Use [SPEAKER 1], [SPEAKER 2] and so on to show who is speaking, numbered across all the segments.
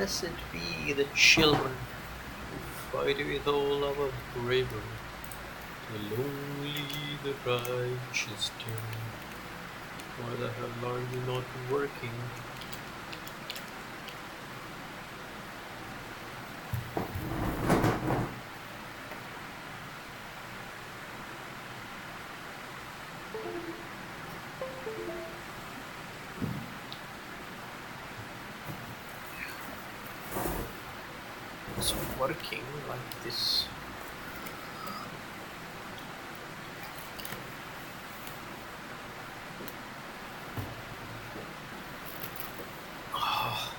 [SPEAKER 1] Blessed be the children who fight with all our bravery. The lonely, the righteous turn. Why the hell are you not working? It's working like this. Ah,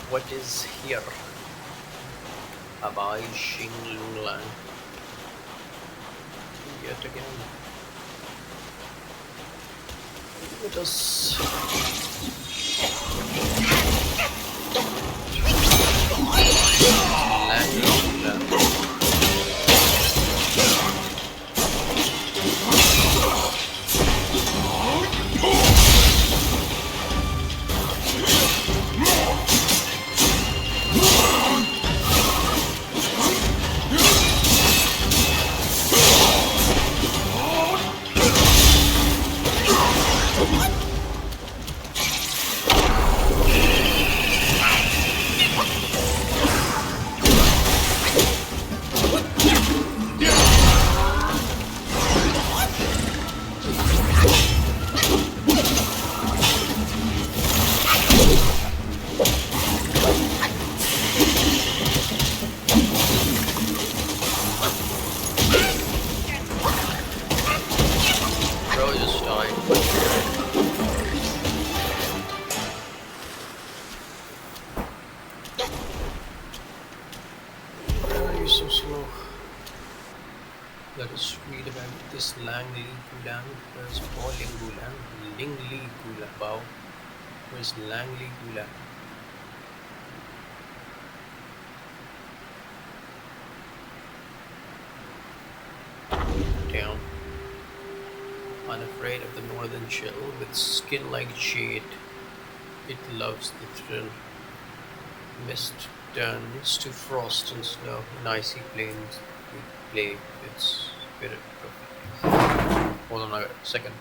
[SPEAKER 1] what is here? Abai Xing Lung Lang. Yet again. Let us land on that. Bro just died. Why are you so slow? Let us read about this Lang Li Gulang. Where's Paul Ling Gulang? Ling Li Gulang. Bao. Where's Lang Li Gulang? Down. Unafraid of the northern chill, with skin like jade, it loves the thrill. Mist turns to frost and snow, in icy plains we play its spirit perfect. Hold on a second.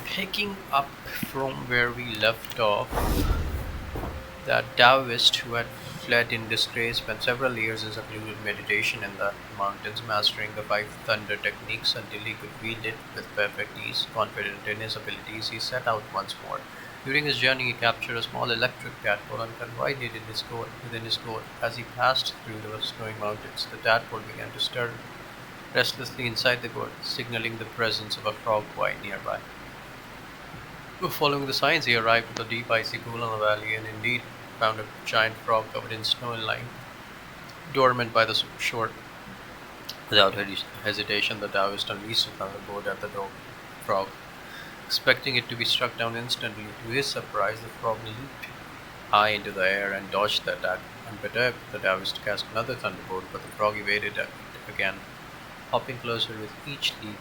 [SPEAKER 1] Picking up from where we left off, that Taoist who had fled in disgrace spent several years in secluded meditation in the mountains, mastering the five thunder techniques until he could wield it with perfect ease. Confident in his abilities, he set out once more. During his journey, he captured a small electric tadpole and confided in within his coat. As he passed through the snowy mountains, the tadpole began to stir restlessly inside the gourd, signaling the presence of a frog quite nearby. Following the signs, he arrived at a deep icy pool in the valley and indeed found a giant frog covered in snow and lying dormant by the shore. Without hesitation, the Taoist unleashed a thunderbolt at the frog, expecting it to be struck down instantly. To his surprise, the frog leaped high into the air and dodged the attack. Unperturbed, the Taoist cast another thunderbolt, but the frog evaded it again, hopping closer with each leap.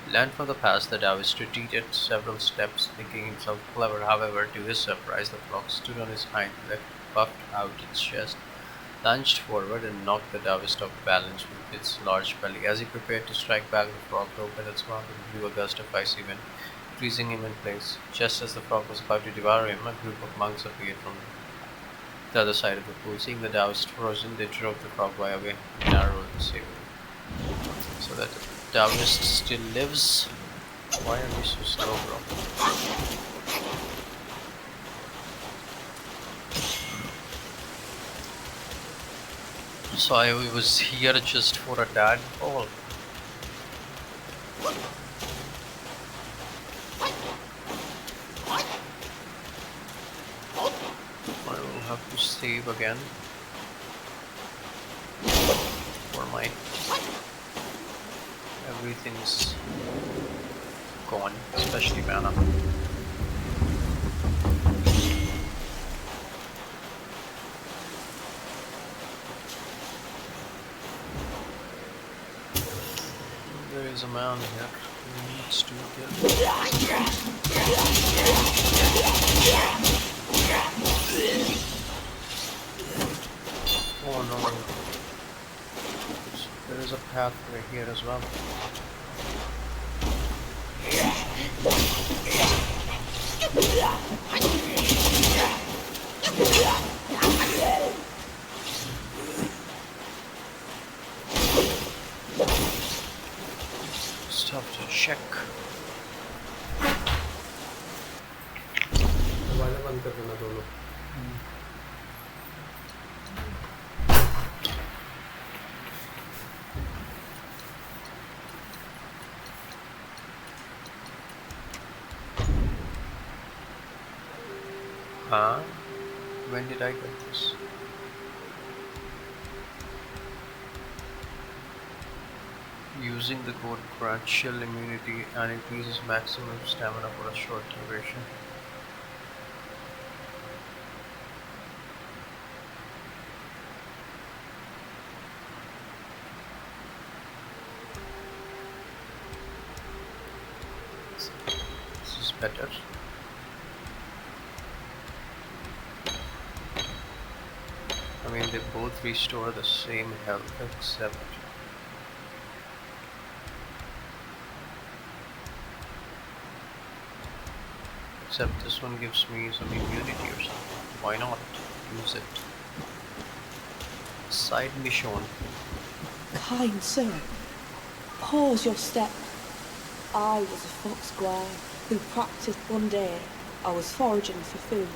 [SPEAKER 1] Learned from the past, the Taoist retreated several steps, thinking himself clever. However, to his surprise, the frog stood on his hind leg, puffed out its chest, lunged forward, and knocked the Taoist off balance with its large belly. As he prepared to strike back, the frog opened its mouth and blew a gust of icy wind, freezing him in place. Just as the frog was about to devour him, a group of monks appeared from the other side of the pool. Seeing the Taoist frozen, they drove the frog by a way narrow and safe. So that Taoist still lives. Why are we so slow, bro? So I was here just for a tadpole. I will have to save again for my everything's gone, especially mana. There is a man here who needs to kill. Oh no. There is a pathway here as well. Stuff to check.
[SPEAKER 2] दरवाजा बंद कर देना दोनों.
[SPEAKER 1] Huh? When did I get this? Using the code grants chill immunity and increases maximum stamina for a short duration. This is better. I mean, they both restore the same health except this one gives me some immunity or something. Why not use it? Side mission.
[SPEAKER 3] Kind sir, pause your step. I was a fox squire who practised one day. I was foraging for food.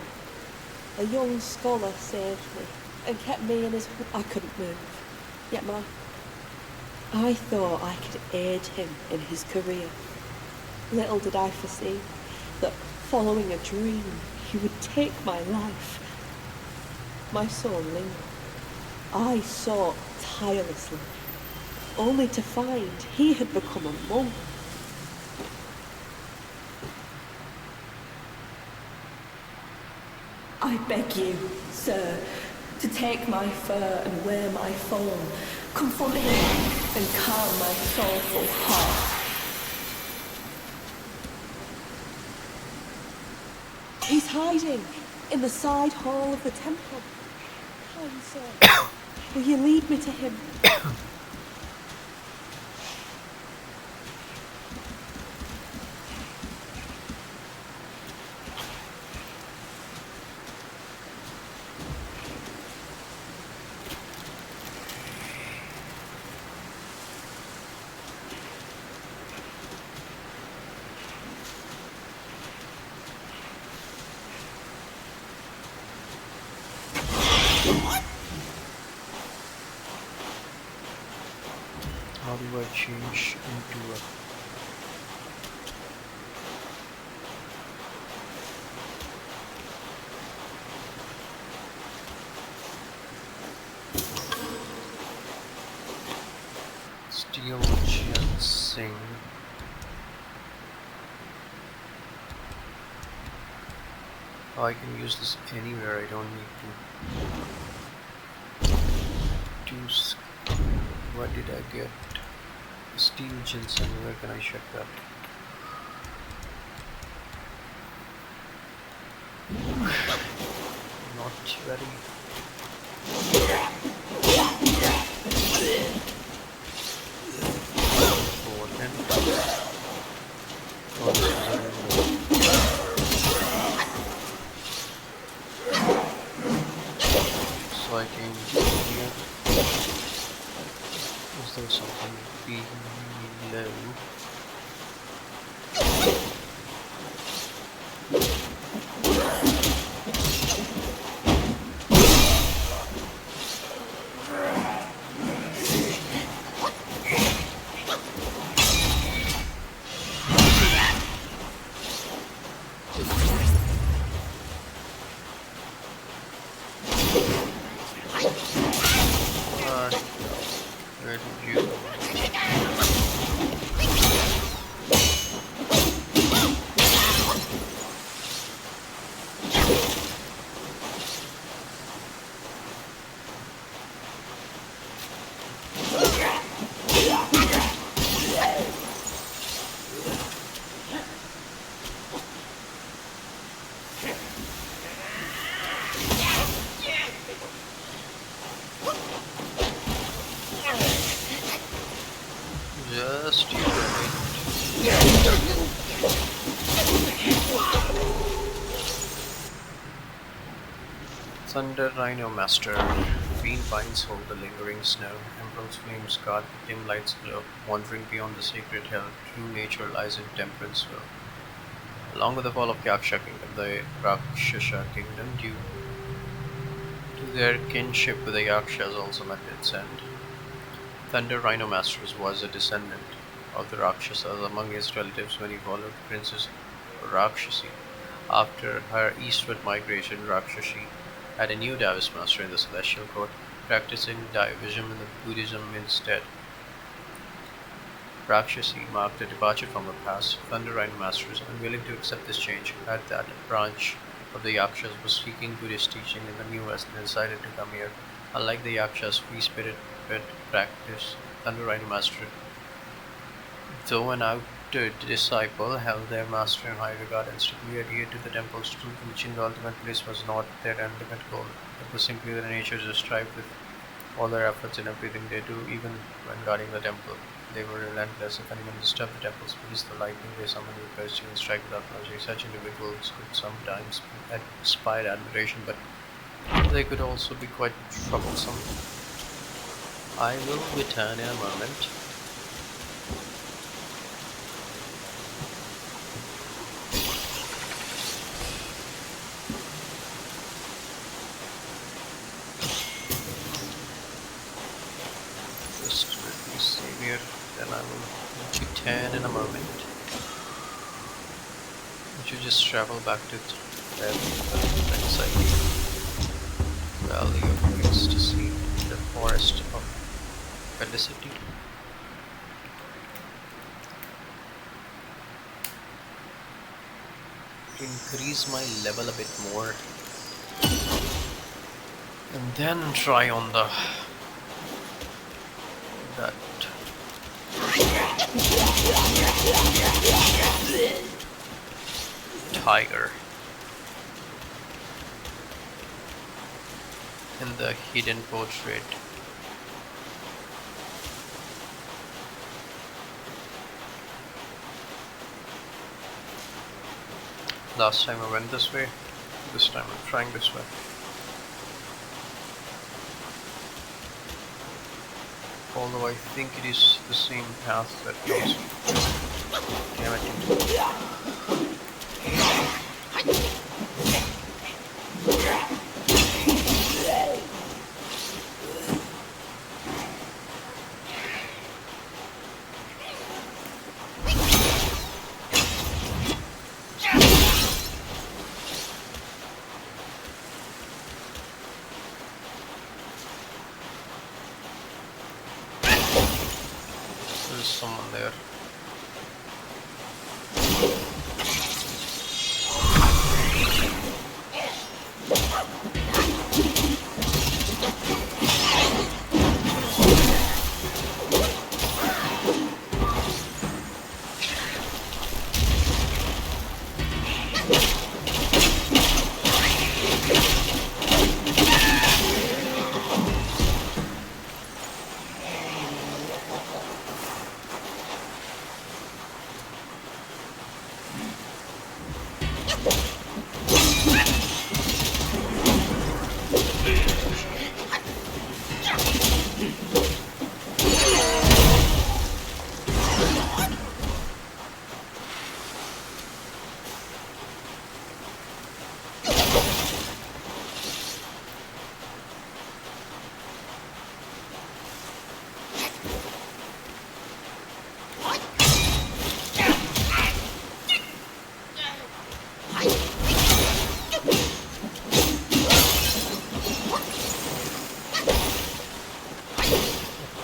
[SPEAKER 3] A young scholar saved me and kept me in his... I couldn't move. Yet I thought I could aid him in his career. Little did I foresee that following a dream, he would take my life. My soul lingered. I sought tirelessly, only to find he had become a monk. I beg you, sir, to take my fur and wear my form, confront him and calm my soulful heart. He's hiding in the side hall of the temple. Kind sir, will you lead me to him?
[SPEAKER 1] How do I change into a... Steel ginseng. Oh, I can use this anywhere. I don't need to do... What did I get? Steel Jensen, where can I check that? Not very important. Oh, this is a exciting here. Is there something below? Uh, where did you go? Just you wait. Thunder Rhino Master. Green pines hold the lingering snow. Emerald flames guard the dim light's glow. Wandering beyond the sacred hill, true nature lies in Temperenceville. Along with the fall of Yaksha kingdom, the Rakshasa kingdom, due to their kinship with the Yakshas, also met its end. Thunder Rhino Masters was a descendant of the Rakshasas. Among his relatives, when he followed Princess Rakshasi. After her eastward migration, Rakshasi had a new Taoist master in the celestial court, practicing Taoism and Buddhism instead. Rakshasi marked a departure from her past. Thunder Rhino Masters, unwilling to accept this change, had that a branch of the Yakshas was seeking Buddhist teaching in the New West and decided to come here. Unlike the Yakshas' free-spirited practice, Thunder Rhino Master, though an outed disciple, held their master in high regard and strictly adhered to the temple's truth. Reaching the ultimate bliss was not their ultimate goal. It was simply their nature to strive with all their efforts in everything they do, even when guarding the temple. They were relentless. If anyone disturbed the temple's peace, the lightning they summoned would burst you and strike without mercy. Such individuals could sometimes inspire admiration, but they could also be quite troublesome. I will return in a moment. Just let me save here, then I will return in a moment. Would you just travel back to inside the Valley of Ecstasy, the Forest of Felicity? Increase my level a bit more, and then try on the that tiger in the hidden portrait. Last time I went this way, this time I'm trying this way. Although I think it is the same path that goes. Damn it. There's someone there.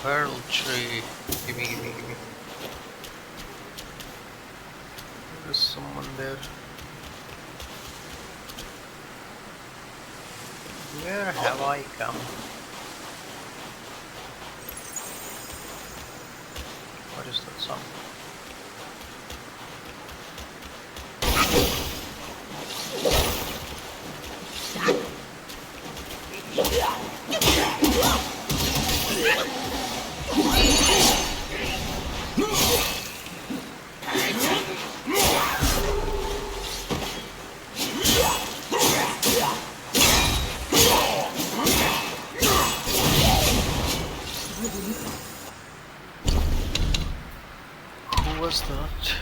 [SPEAKER 1] Pearl tree. Gimme, gimme, gimme. There's someone there. Where have I come? What is that sound? Who was that?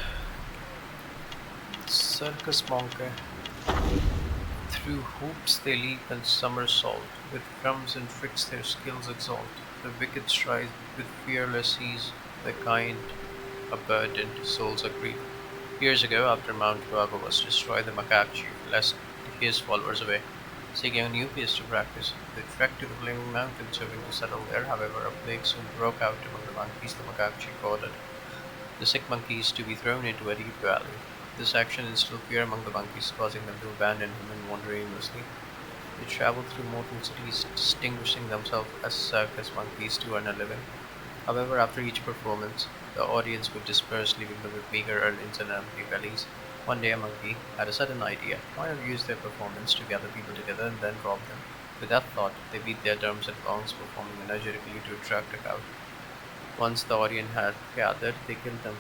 [SPEAKER 1] Circus Monke. Through hoops they leap and somersault, with drums and tricks their skills exalt. The wicked stride with fearless ease, the kind abandoned souls agree. Years ago, after Mount Guava was destroyed, the macaque chief led his followers away, seeking a new place to practice. They trekked to the Flaming Mountains, hoping to settle there. However, a plague soon broke out among the monkeys. The macaque chief ordered the sick monkeys to be thrown into a deep valley. This action instilled fear among the monkeys, causing them to abandon him and wander aimlessly. They traveled through mortal cities, distinguishing themselves as circus monkeys to earn a living. However, after each performance, the audience would disperse, leaving them with meager earnings and empty bellies. One day, a monkey had a sudden idea. Why not use their performance to gather people together and then rob them? With that thought, they beat their drums and gongs, performing energetically to attract a crowd. Once the audience had gathered, they killed them,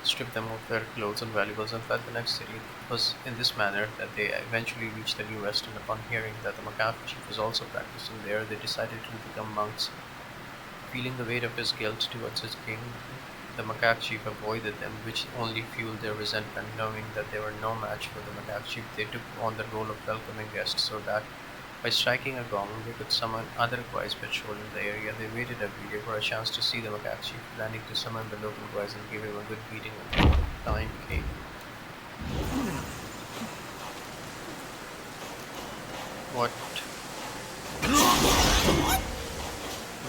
[SPEAKER 1] stripped them of their clothes and valuables, and fled the next city. It was in this manner that they eventually reached the New West, and upon hearing that the macaque chief was also practicing there, they decided to become monks. Feeling the weight of his guilt towards his king, the macaque chief avoided them, which only fueled their resentment. Knowing that they were no match for the macaque chief, they took on the role of welcoming guests so that by striking a gong, they could summon other guys patrol in the area. They waited every day for a chance to see the macaque chief, planning to summon the local guys and give him a good beating when the time came. What?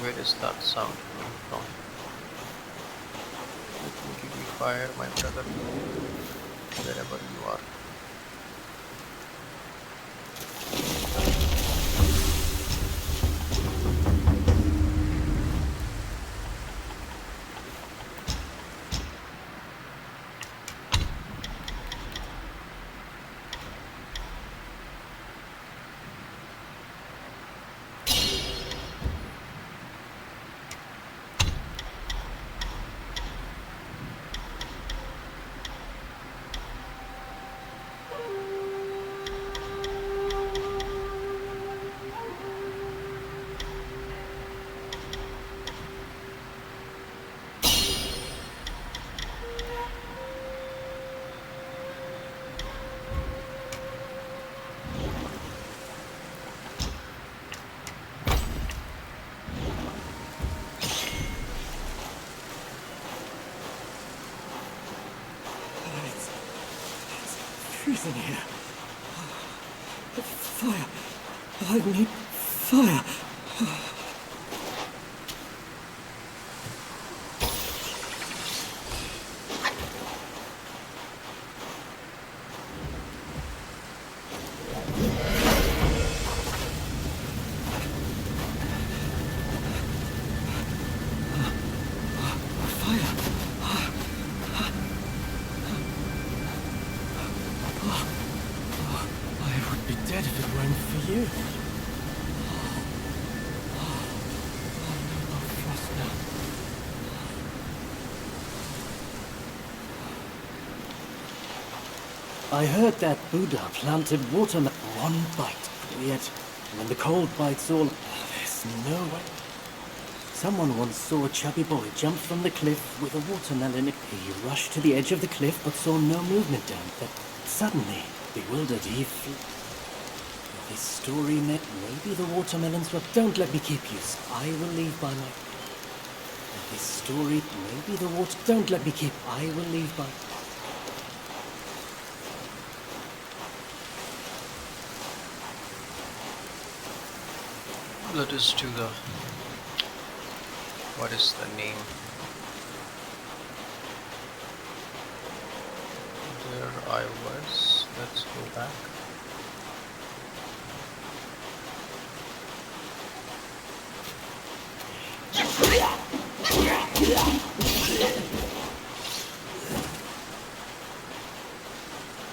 [SPEAKER 1] Where is that sound coming from? Let me give you fire, my brother, wherever you are.
[SPEAKER 4] Freezing here. Fire. I need fire. I would be dead if it weren't for you. No frost now. I heard that Buddha planted watermelon. One bite, yet when the cold bites all, there's no way. Someone once saw a chubby boy jump from the cliff with a watermelon. He rushed to the edge of the cliff but saw no movement down. But suddenly, bewildered, he flew. This story maybe the watermelons were. Don't let me keep you. I will leave by my. This story maybe the water. Don't let me keep. I will leave by.
[SPEAKER 1] Let us to the What is the name? There I was. Let's go back.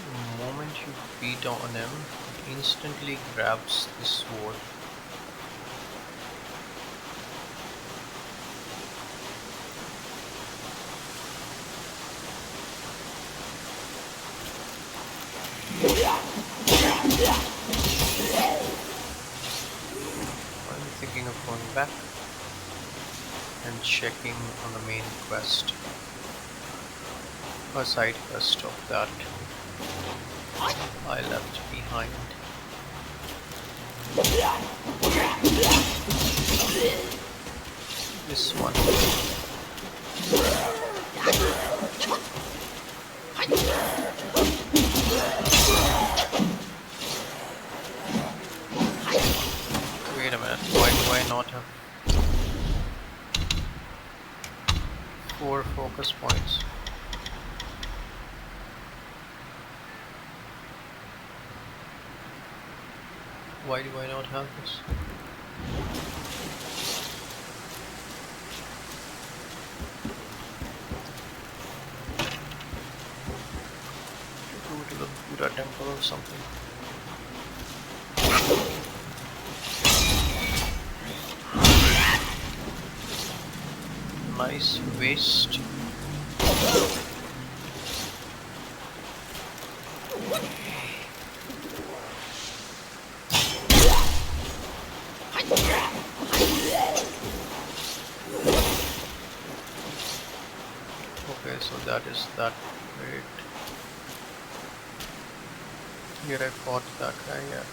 [SPEAKER 1] The moment you beat on him, he instantly grabs the sword. I'm thinking of going back and checking on the main quest, a side quest of that I left behind. This one. Wait a minute, why do I not have 4 focus points? Why do I not have this? Go to the Buddha temple or something. Nice waist. Okay, so that is that. Wait. Here I fought that guy, yeah.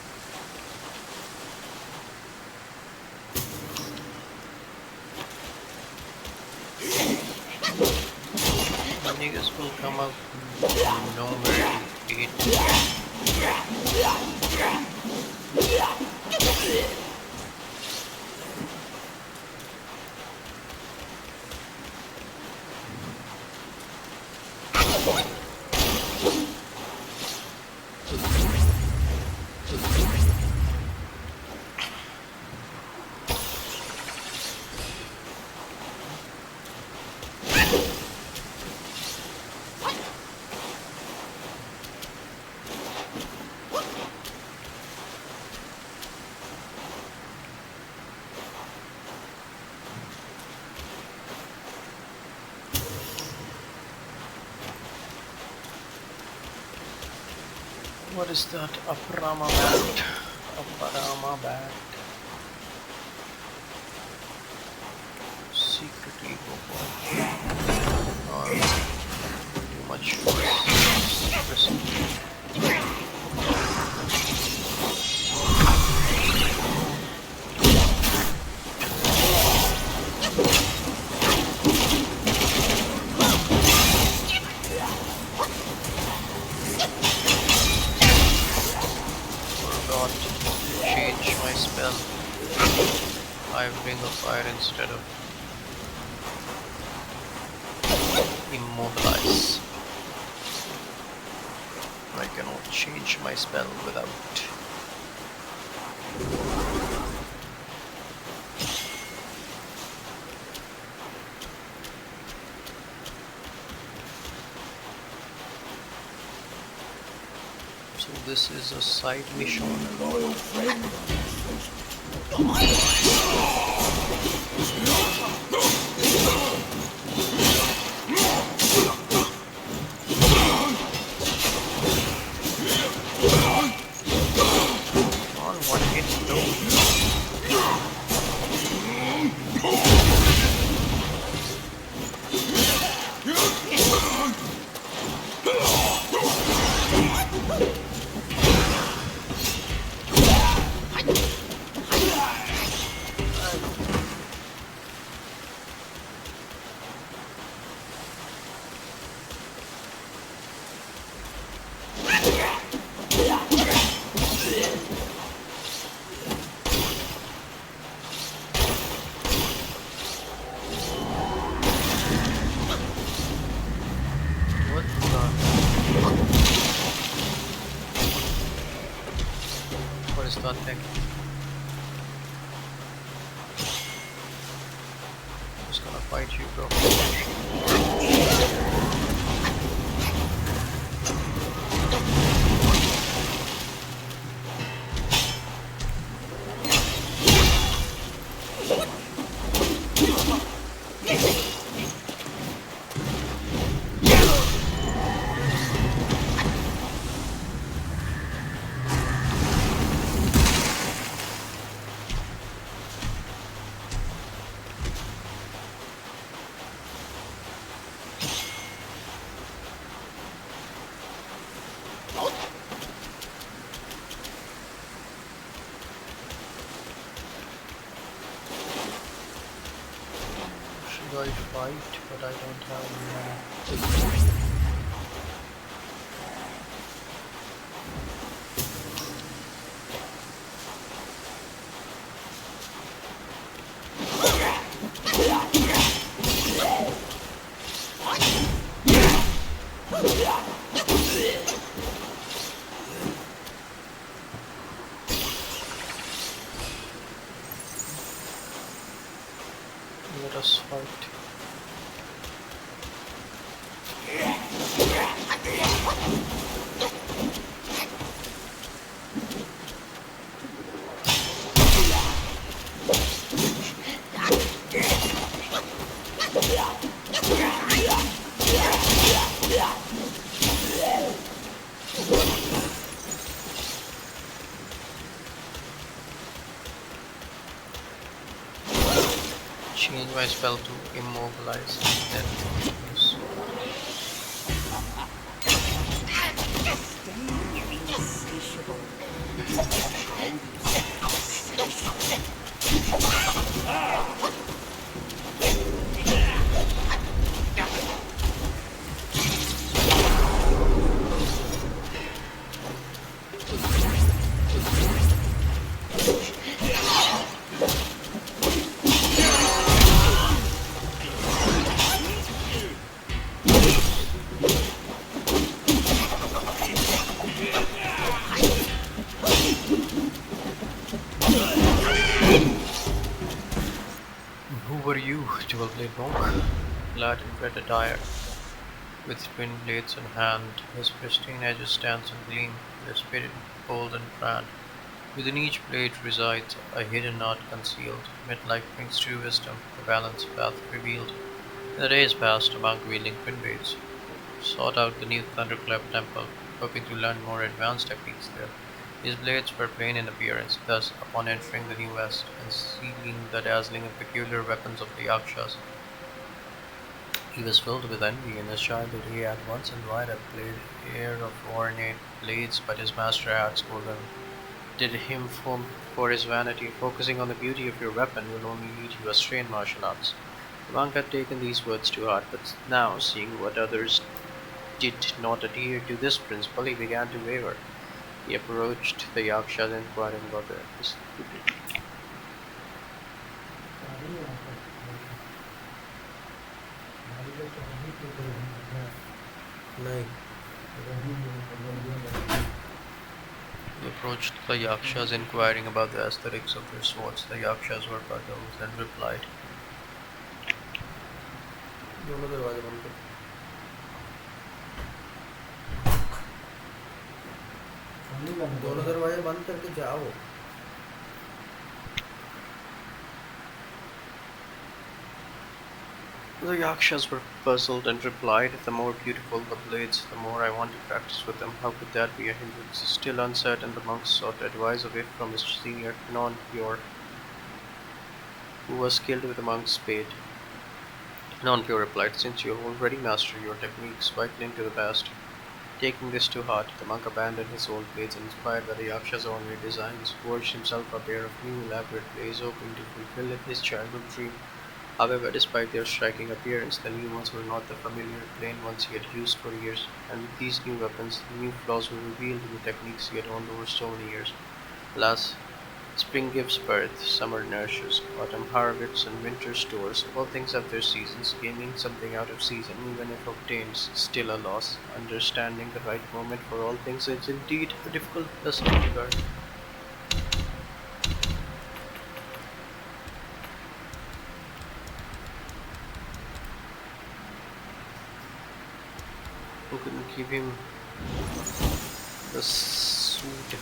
[SPEAKER 1] Niggas will come up nowhere to eat. What is that? Aparama bat. Aparama bat. Secretly go for too much risk. Forgot to change my spell. I bring a fire instead of immobilize. I cannot change my spell without. So this is a side mission.
[SPEAKER 4] Loyal friend.
[SPEAKER 1] On one hit though. Nothing. Just gonna fight you, bro. Should I fight? But I don't have any. Let us fight. Change my spell to immobilize. Then use. Who were you, dual blade monk? Clad in red attire, with twin blades in hand, his pristine edges dance and gleam, their spirit bold and grand. Within each blade resides a hidden art concealed, midlife brings true wisdom, the balanced path revealed. In the days past, a monk wielding twin blades sought out the new thunderclap temple, hoping to learn more advanced techniques there. His blades were plain in appearance, thus, upon entering the New West and seeing the dazzling and peculiar weapons of the Yakshas, he was filled with envy. In his childhood he had once envied a blade air of ornate blades, but his master had scolded did him for his vanity. Focusing on the beauty of your weapon will only lead you astray in martial arts. The monk had taken these words to heart, but now, seeing what others did not adhere to this principle, he began to waver. He approached the Yakshas inquiring about this.
[SPEAKER 2] नहीं
[SPEAKER 1] He approached the Yakshas inquiring about the aesthetics of their swords. The Yakshas were puzzled and replied,
[SPEAKER 2] दोनों दरवाजे बंद कर दोनों दरवाजे बंद करके जाओ
[SPEAKER 1] The Yakshas were puzzled and replied, the more beautiful the blades, the more I want to practice with them. How could that be a hindrance? Still uncertain, the monk sought advice of it from his senior, non-pure, who was skilled with the monk's spade. Non-pure replied, since you have already mastered your techniques, why cling to the past? Taking this to heart, the monk abandoned his old blades and, inspired by the Yaksha's ornate designs, forged himself a pair of new elaborate blades, hoping to fulfill his childhood dream. However, despite their striking appearance, the new ones were not the familiar, plain ones he had used for years, and with these new weapons, new flaws were revealed in the techniques he had honed over so many years. Alas, spring gives birth, summer nourishes, autumn harvests, and winter stores. All things have their seasons. Gaining something out of season, even if obtained, is still a loss. Understanding the right moment for all things is indeed a difficult lesson to learn. Who couldn't give him the suit?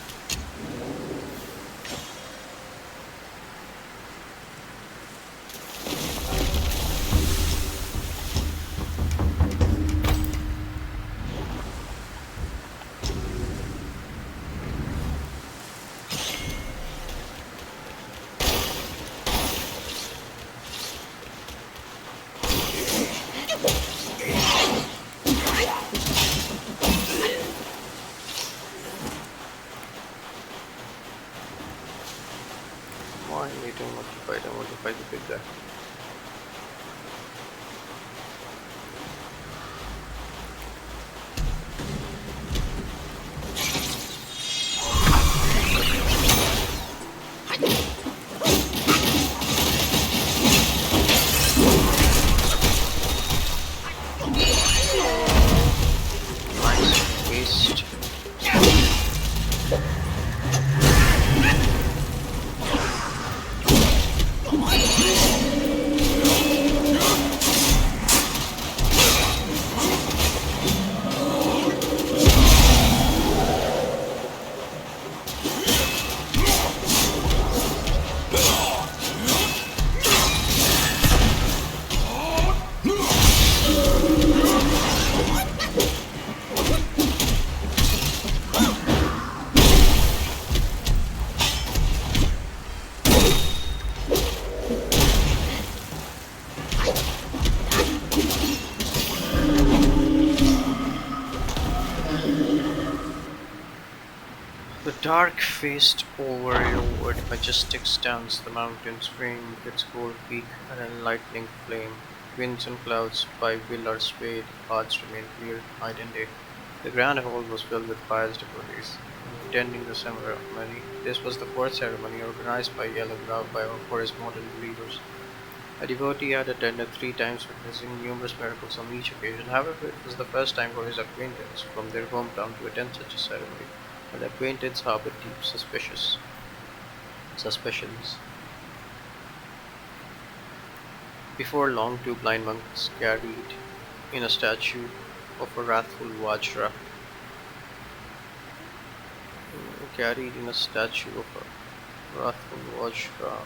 [SPEAKER 1] Why we don't want to fight? I want to fight the big guy. Nice waste. The dark-faced overlord majestic stands the mountains framed with its gold peak and a lightning flame. Winds and clouds by will are swayed, paths remain clear night and day. The grand hall was filled with pious devotees, attending the ceremony. This was the fourth ceremony organized by Yellow Grove for his modern believers. A devotee had attended 3 times, witnessing numerous miracles on each occasion. However, it was the first time for his acquaintance from their hometown to attend such a ceremony, and the acquaintance harbored deep suspicions. Before long, 2 blind monks in a statue of a wrathful Vajra, carried in a statue of a wrathful Vajra.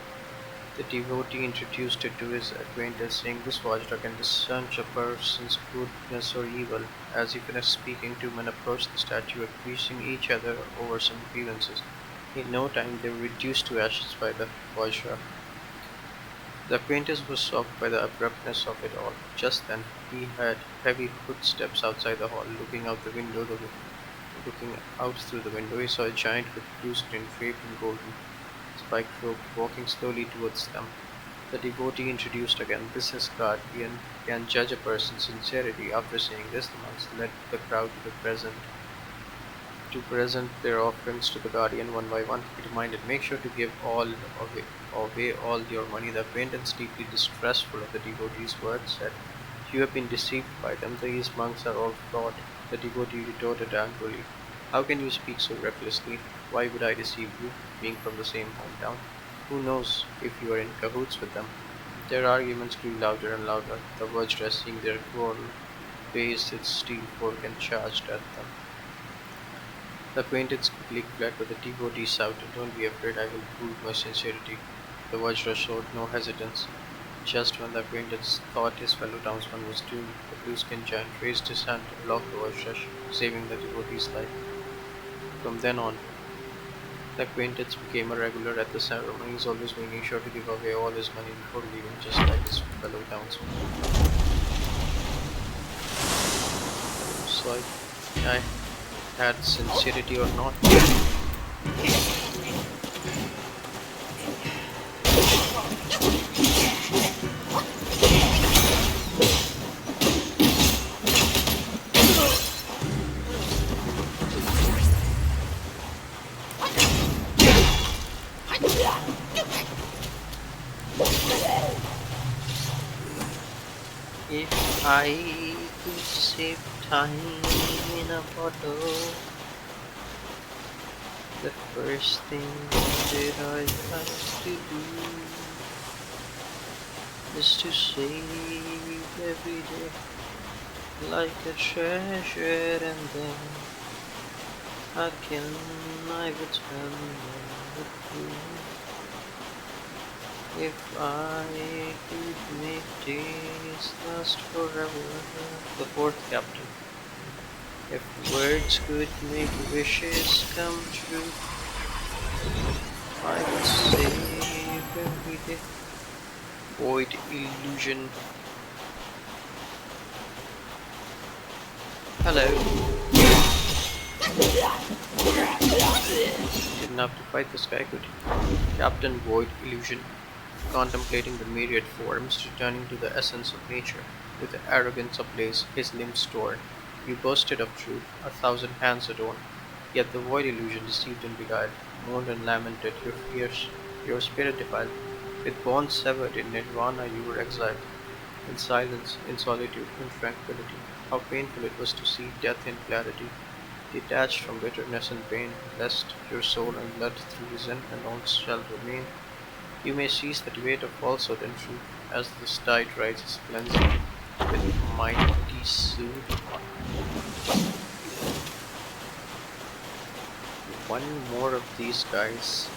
[SPEAKER 1] The devotee introduced it to his acquaintance, saying, "This Vajra can discern a person's goodness or evil." As if speaking, 2 men approached the statue, accusing each other over some grievances. In no time, they were reduced to ashes by the Vajra. The acquaintance was shocked by the abruptness of it all. Just then, he heard heavy footsteps outside the hall. Looking out through the window, he saw a giant with blue skin draped in golden spiked robe walking slowly towards them. The devotee introduced again, "This is guardian can judge a person's sincerity." After saying this, the monks led the crowd to present their offerings to the guardian one by one. He reminded, "Make sure to give away all your money." The acquaintance, deeply distrustful of the devotee's words, said, "You have been deceived by them. These monks are all fraud." The devotee retorted angrily, "How can you speak so recklessly? Why would I deceive you, being from the same hometown? Who knows if you are in cahoots with them?" Their arguments grew louder and louder. The Vajra, seeing their quarrel, raised its steel fork and charged at them. The acquaintance quickly fled, but the devotee shouted, "Don't be afraid, I will prove my sincerity." The Vajra showed no hesitance. Just when the acquaintance thought his fellow townsman was doomed, the blue-skinned giant raised his hand to block the Vajra, saving the devotee's life. From then on, the acquaintance became a regular at the ceremonies, always making sure to give away all his money before leaving, just like his fellow townsmen. So I had sincerity or not. If I could save time in a bottle, the first thing that I'd have to do is to save every day like a treasure, and then again I would spend it with you. If I could make days last forever. The fourth captain. If words could make wishes come true, I would save every day. Void illusion. Hello. Didn't have to fight this guy, could you? Captain Void Illusion. Contemplating the myriad forms, returning to the essence of nature. With the arrogance of his limbs torn, you boasted of truth, a thousand hands adorned. Yet the void illusion deceived and beguiled, moaned and lamented, your fears, your spirit defiled. With bonds severed in nirvana you were exiled, in silence, in solitude, in tranquillity. How painful it was to see death in clarity, detached from bitterness and pain, lest your soul and blood through resentment all shall remain. You may cease the debate of falsehood and truth, as this tide rises cleansing with mighty soothe. One more of these guys.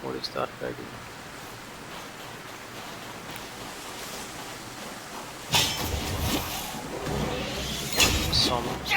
[SPEAKER 1] What is that guy doing? Summons.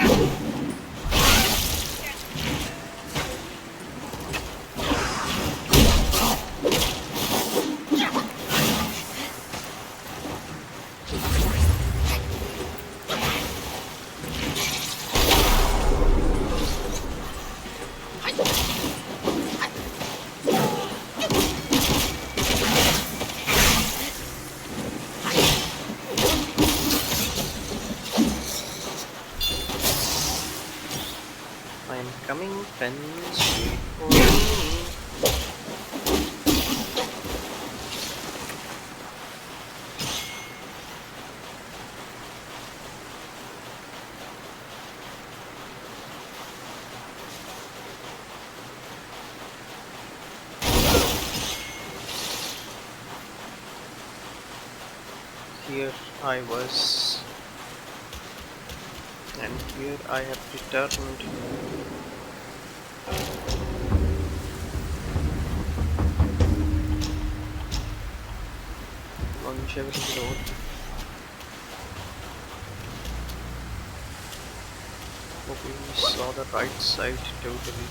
[SPEAKER 1] I'm coming, friends, wait for me. Here I was, and here I have returned. Longevity road. Hope we saw the right side totally.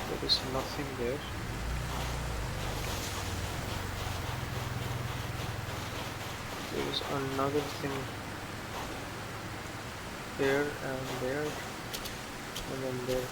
[SPEAKER 1] There is nothing there. There is another thing there and there and then there.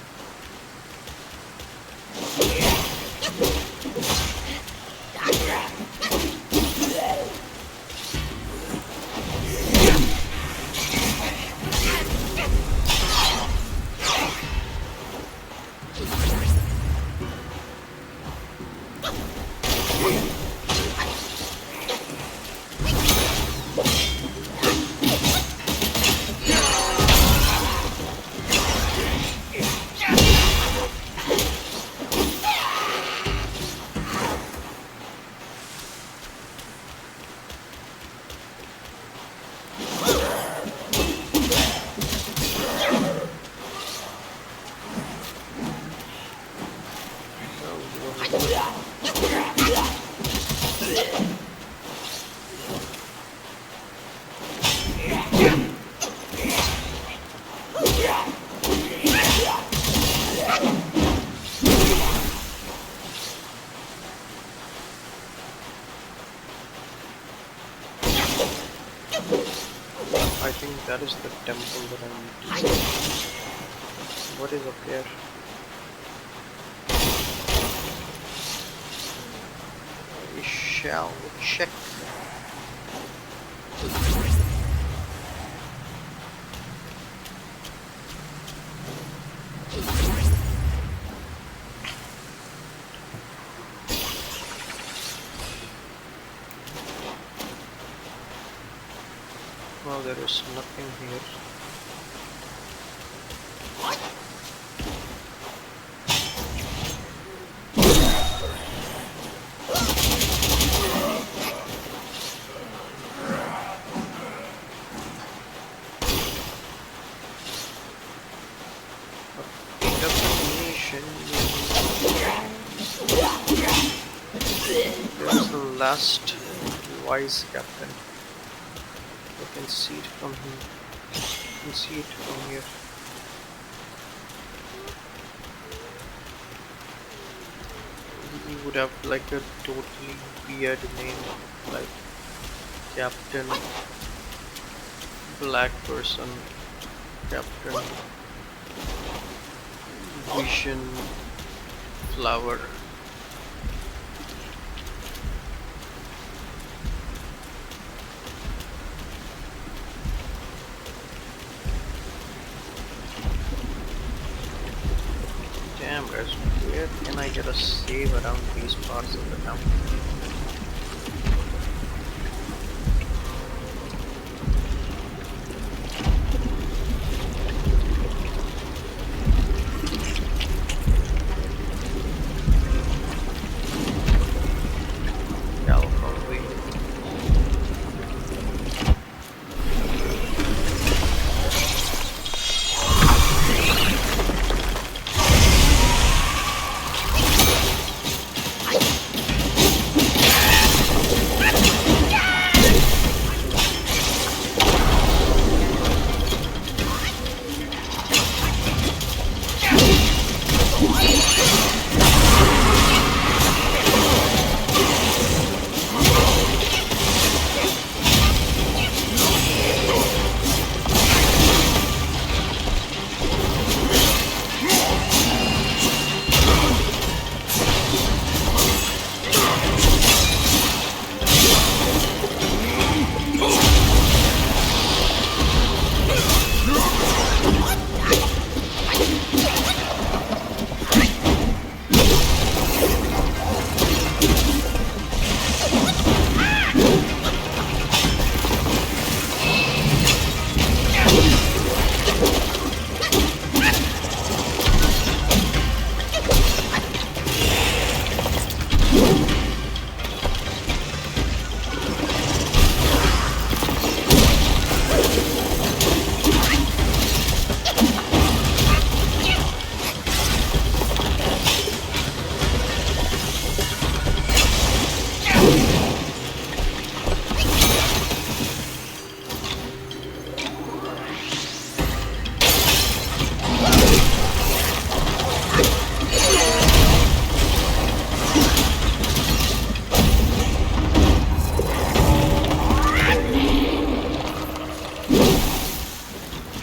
[SPEAKER 1] I think that is the temple that I need to see. What is up there? We shall check. Well, there is nothing here. Definition. There's the last wise captain. You can see it from here. You can see it from here. He would have like a totally weird name, like Captain Black Person, Captain Vision Flower. Damn guys, where can I get a save around these parts of the town? Yeah, probably.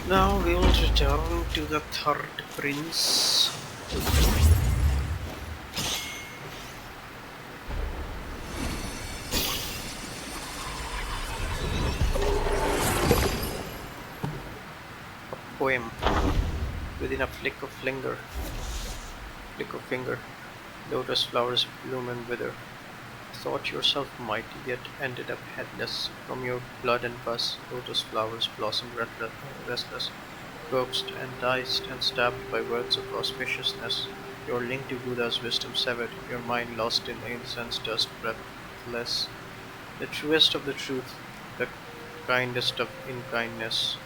[SPEAKER 1] Now we will return to the third prince. Poem. Within a flick of finger, lotus flowers bloom and wither. Thought yourself mighty, yet ended up headless. From your blood and pus, lotus flowers blossom restless, coaxed and diced and stabbed by words of auspiciousness. Your link to Buddha's wisdom severed, your mind lost in incense dust breathless. The truest of the truth, the kindest of unkindness,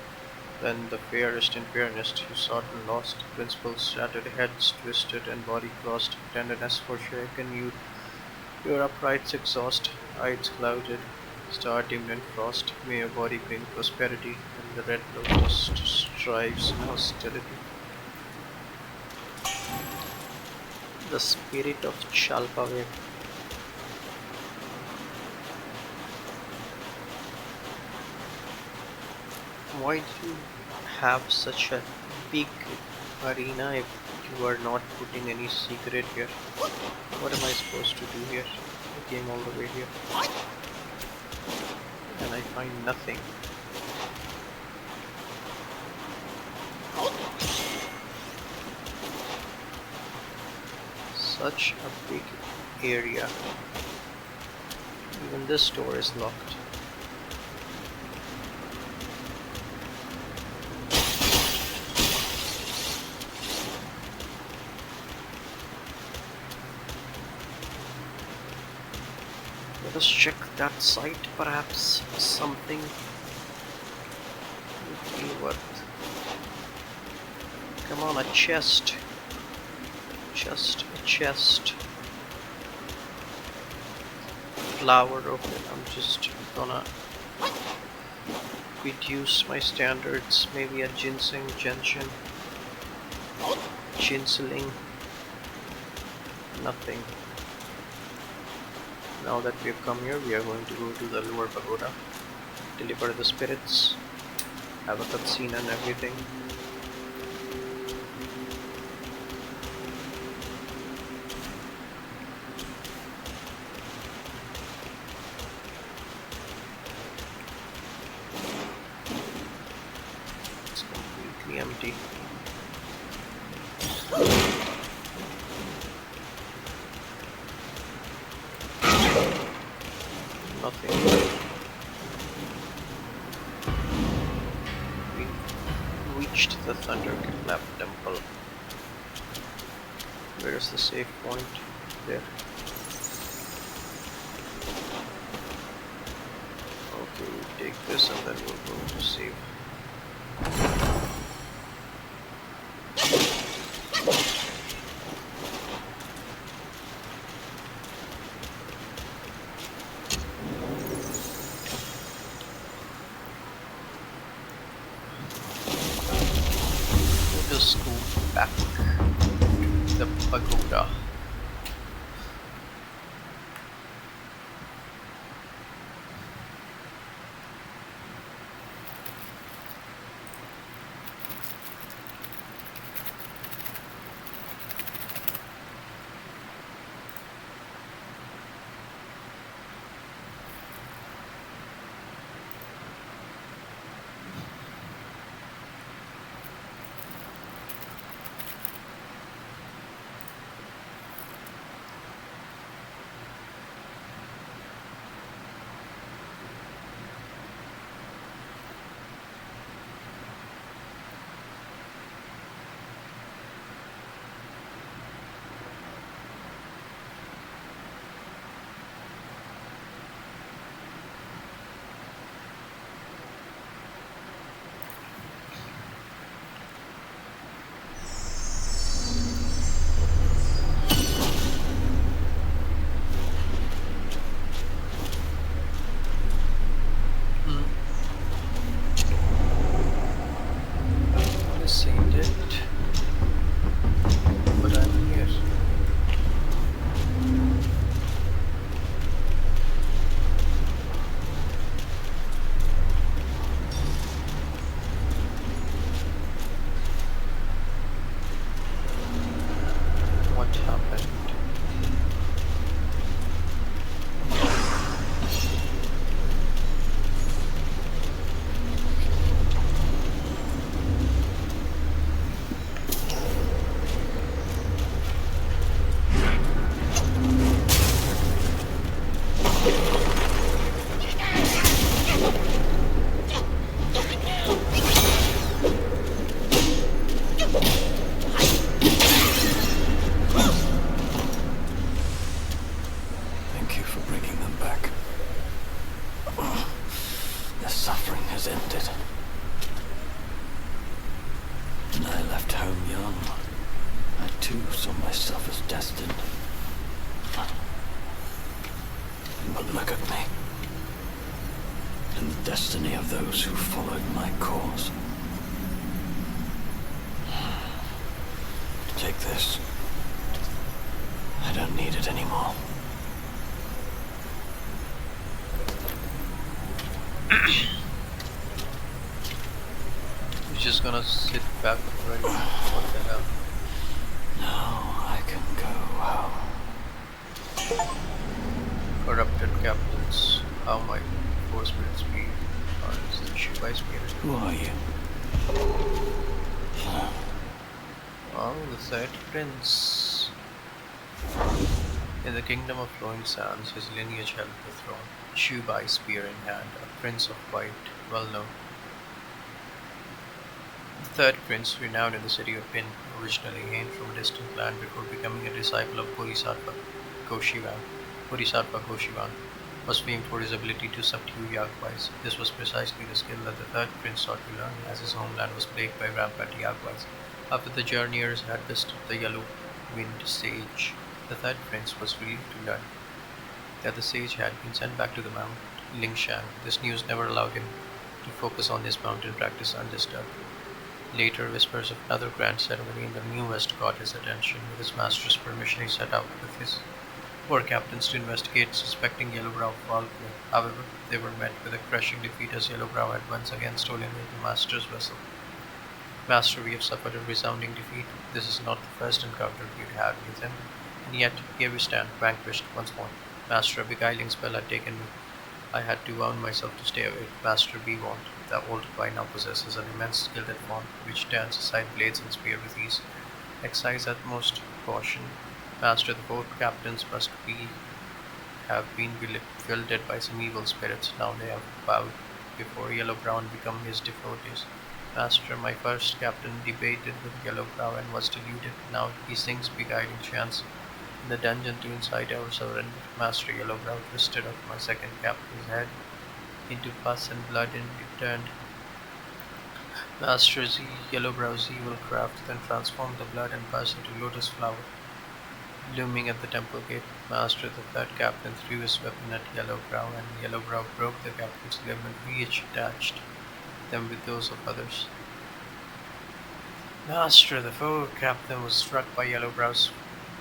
[SPEAKER 1] then the fairest in fairness, you sought and lost, principles shattered, heads twisted, and body crossed, tenderness forsaken, your uprights exhaust, eyes clouded, star dimmed in frost, may your body bring prosperity, and the red lotus strives hostility. The spirit of Chalpavek. Why do you have such a big arena if you are not putting any secret here? What am I supposed to do here? I came all the way here and I find nothing. Such a big area. Even this door is locked. us check that site. Perhaps something would be worth. Come on, a chest. Just a chest. Flower. Okay, I'm just gonna reduce my standards. Maybe a ginseng, ginseling. Nothing. Now that we have come here, we are going to go to the lower pagoda, deliver the spirits, have a cutscene and everything. It's completely empty. Nothing. We reached the Thunderclap Temple. Where is the save point? There. Okay, we take this and then we'll go to save. We'll just go back to the pagoda. Saved it, but I'm here. What happened?
[SPEAKER 4] Thank you for bringing them back. Their suffering has ended. When I left home young, I too saw myself as destined. But look at me. And the destiny of those who followed my course. Take this. I don't need it anymore.
[SPEAKER 1] You're just gonna sit back already. What the hell?
[SPEAKER 4] Now I can go home.
[SPEAKER 1] Corrupted captains. How might four spirits be? Or is it issue by spirit?
[SPEAKER 4] Who are you?
[SPEAKER 1] Oh, the third prince. In the kingdom of flowing sands, his lineage held the throne. Shubai, spear in hand, a prince of white, well known. The third prince, renowned in the city of Pin, originally hailed from a distant land before becoming a disciple of Bodhisattva Goshivan. was famed for his ability to subdue Yaguais. This was precisely the skill that the third prince sought to learn, as his homeland was plagued by rampant Yaguais. After the journeyers had visited the Yellow-Wind Sage, the third prince was relieved to learn that the sage had been sent back to the Mount Lingshan. This news never allowed him to focus on his mountain practice undisturbed. Later, whispers of another grand ceremony in the New West caught his attention. With his master's permission, he set out with his four captains to investigate, suspecting Yellowbrow foul play. However, they were met with a crushing defeat as Yellowbrow had once again stolen the master's vessel. Master, we have suffered a resounding defeat. This is not the first encounter we've had with him, and yet here we stand, vanquished once more. Master, a beguiling spell had taken me. I had to wound myself to stay awake. Master, be warned. The old twine now possesses an immense skill at wand, which turns aside blades and spear with ease. Exercise utmost caution. Master, the boat captains must have been bewildered by some evil spirits. Now they have bowed before Yellowbrow and become his devotees. Master, my first captain debated with Yellowbrow and was deluded. Now he sings beguiling chants in the dungeon to incite our surrender. Master, Yellowbrow twisted up my second captain's head into pus and blood and it turned. Master Yellowbrow's evil craft then transformed the blood and pus into lotus flower, looming at the temple gate. Master, the third captain threw his weapon at Yellowbrow, and Yellowbrow broke the captain's limb and reattached them with those of others. Master, the fourth captain was struck by Yellowbrow's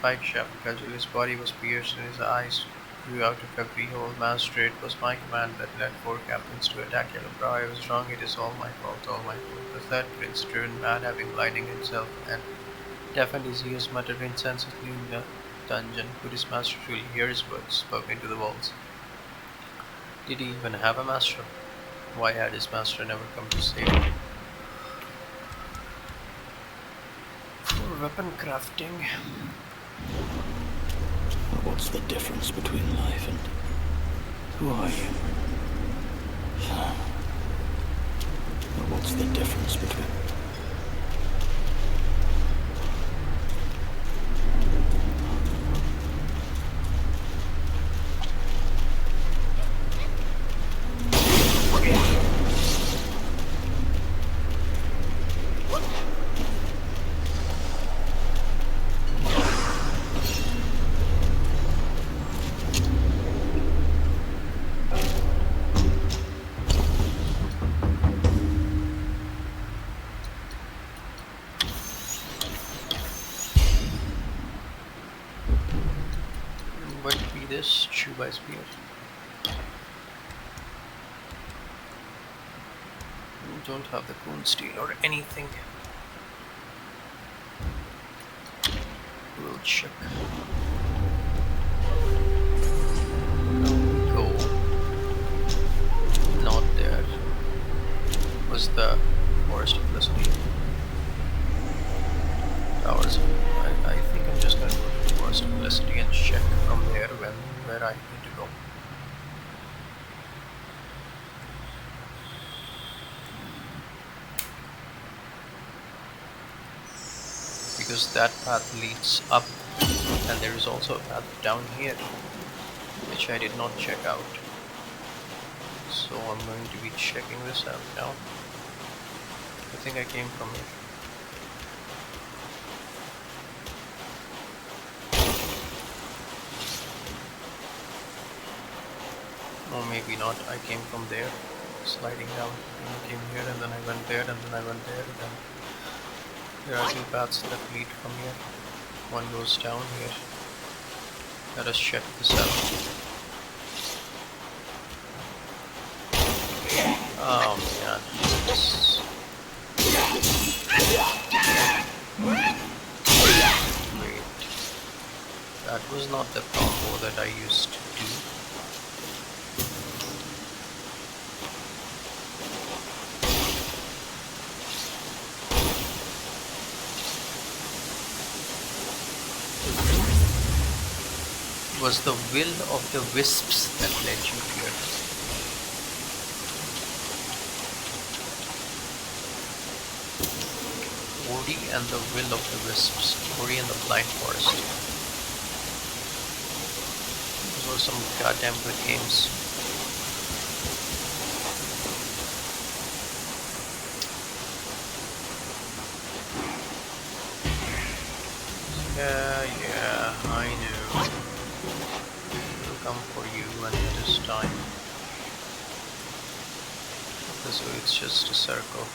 [SPEAKER 1] pike shaft cudgel. His body was pierced and his eyes grew out of every hole. Master, it was my command that led four captains to attack Yellowbrow. I was wrong, it is all my fault, all my fault. The third prince, driven mad, having blinding himself and deafened his ears, muttered insensibly in the dungeon. Could his master truly hear his words spoken to the walls? Did he even have a master? Why had his master never come to save him? For weapon crafting.
[SPEAKER 4] What's the difference between life and... Who are you? What's the difference between...
[SPEAKER 1] What be this? Chew by spear. Don't have the coon steel or anything. We'll check. Go. Not there. Was the forest of Felicity. Towers. I think I'm just going to go to the forest of Felicity and check from there where I need to go. Because that path leads up, and there is also a path down here which I did not check out, so I'm going to be checking this out now. I think I came from here. Or maybe not, I came from there, sliding down, and I came here, and then I went there, and then I went there, and then there are two paths that lead from here. One goes down here. Let us check this out. Oh man, wait, that was not the combo that I used to do. It was the will of the wisps that led you here. Ori and the will of the wisps. Ori and the blind forest. This was some goddamn good games. Yeah, I know. We'll come for you another time. Okay, so it's just a circle.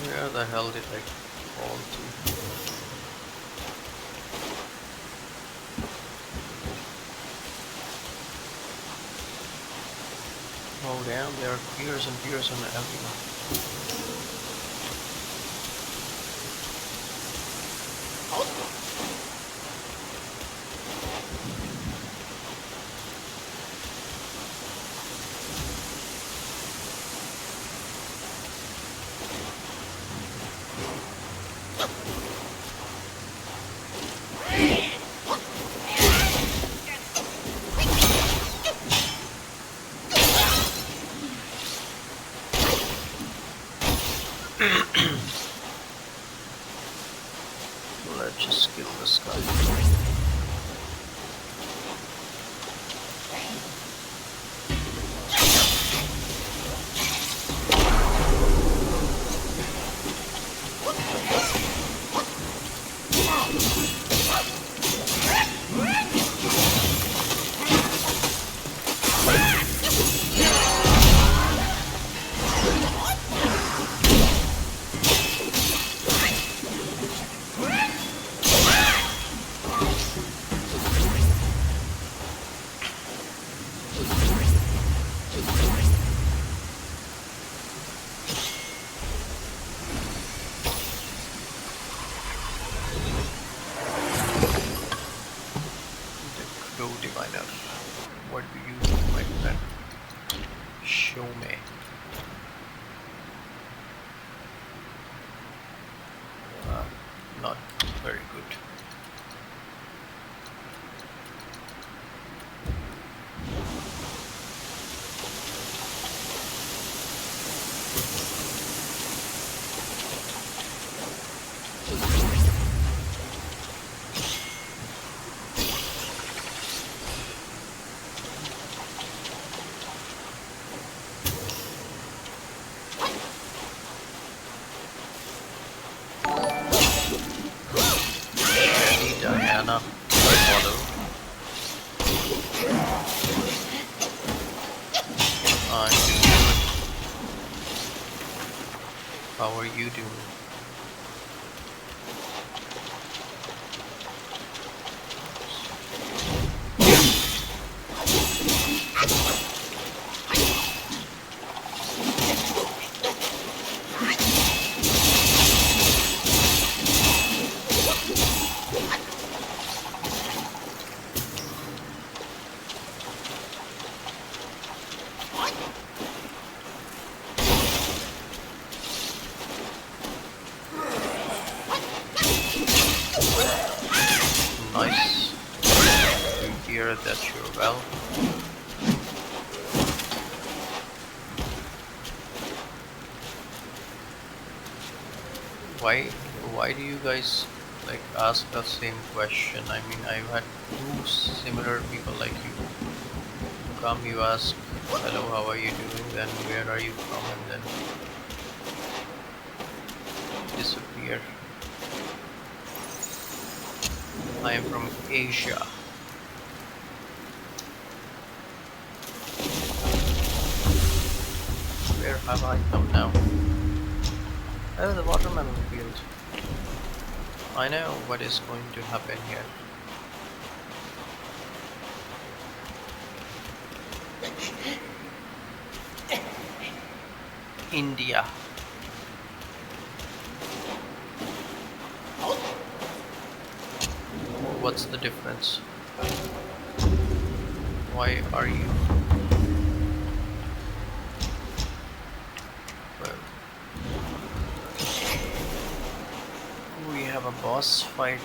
[SPEAKER 1] Where the hell did I fall to? Oh damn, there are piers and piers on everywhere. Let's just kill this guy. The Crow Diviner. What do you do, my friend? Show me. Not very good. Lady Diana, I follow. I'm doing good. How are you doing? Nice. You hear that you're well. Why why do you guys like ask the same question? I mean, I've had two similar people like you. You come, you ask, hello, how are you doing? Then where are you from? And then disappear. I am from Asia. Where have I come now? Oh, the watermelon field. I know what is going to happen here. India. What's the difference? Why are you? Well, we have a boss fight.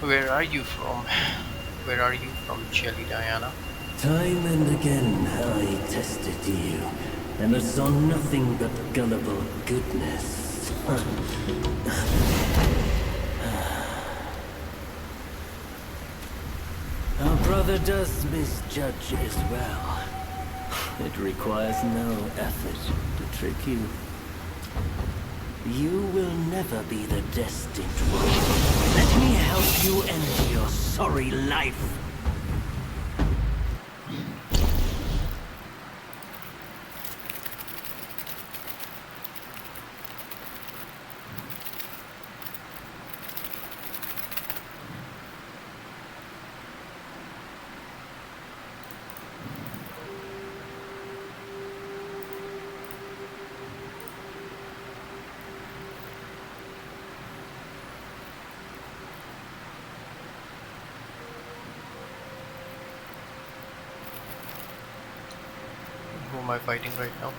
[SPEAKER 1] Where are you from? Where are you from, Jelly Diana?
[SPEAKER 4] Time and again I tested you, and I saw nothing but gullible goodness. Our brother does misjudge as well. It requires no effort to trick you. You will never be the destined one. Let me help you end your sorry life.
[SPEAKER 1] Who am I fighting right now?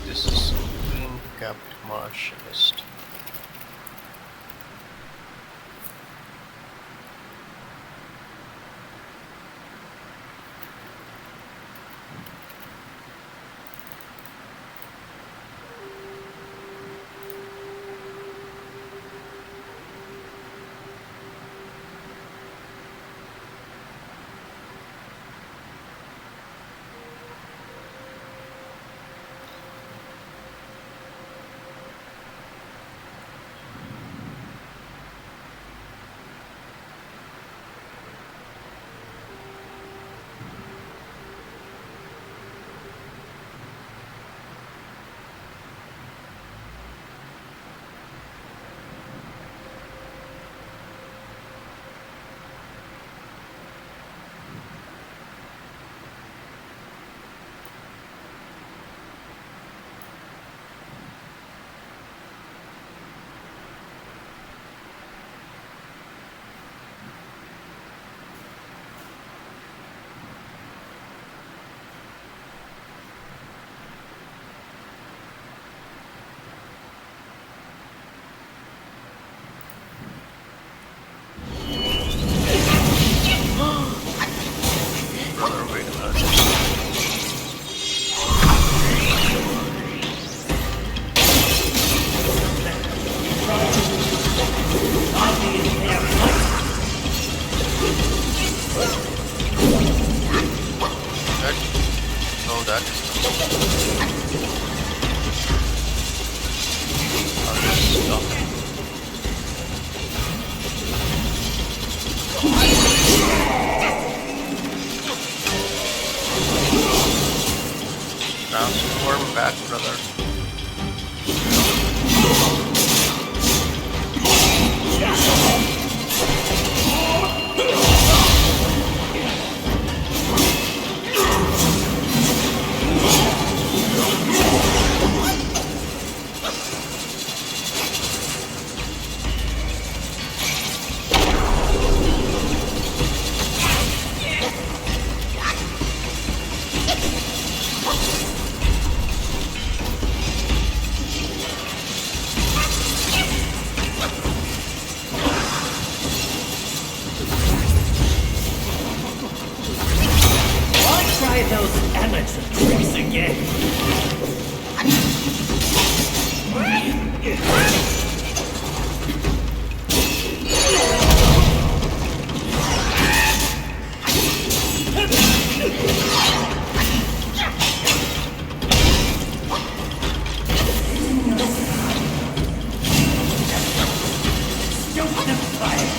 [SPEAKER 1] This is green-capped martialist. Brother, wait a minute. That? No, that is not. This stuff. Transform back, brother.
[SPEAKER 4] Why try those amateur tricks again? Stupid fire!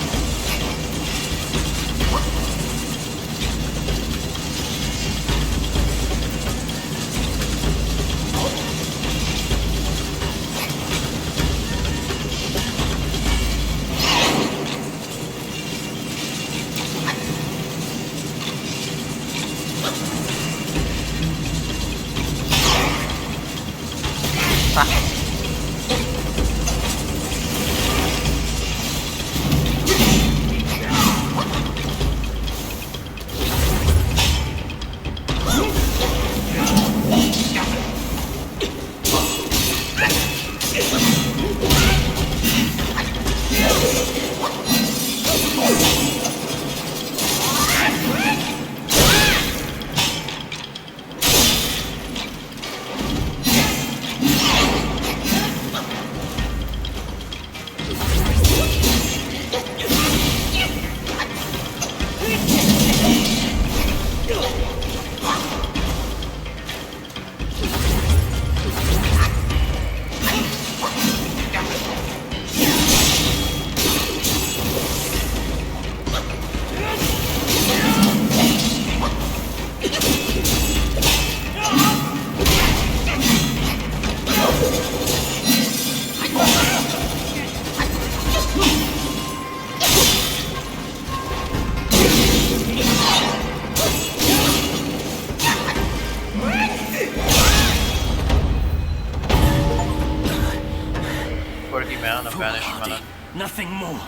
[SPEAKER 1] Quirky man, a vanished
[SPEAKER 4] Foolhardy.
[SPEAKER 1] melon.
[SPEAKER 4] Nothing more.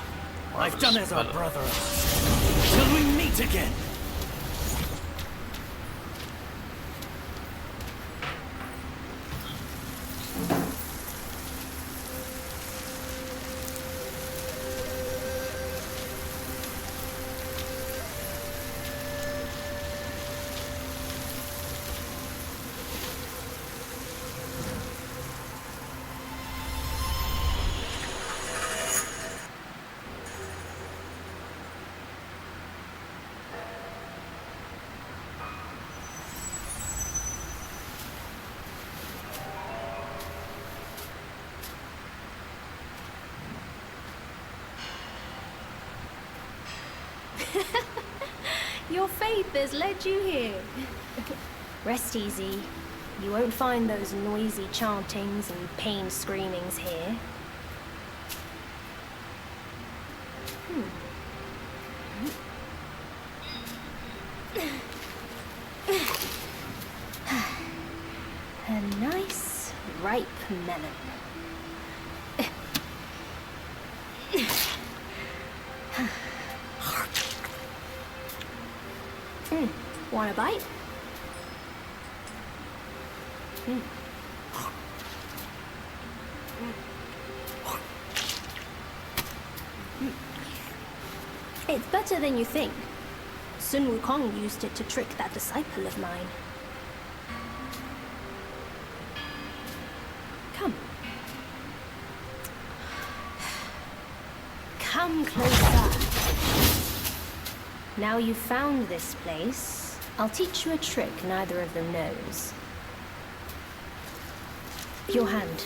[SPEAKER 4] I've done
[SPEAKER 1] Marvelous
[SPEAKER 4] as our
[SPEAKER 1] melon.
[SPEAKER 4] brother asked. Till we meet again.
[SPEAKER 5] Your faith has led you here. Rest easy. You won't find those noisy chantings and pain screamings here. A nice, ripe melon. Want a bite? It's better than you think. Sun Wukong used it to trick that disciple of mine. Come. Come closer. Now you've found this place, I'll teach you a trick neither of them knows. Your hand.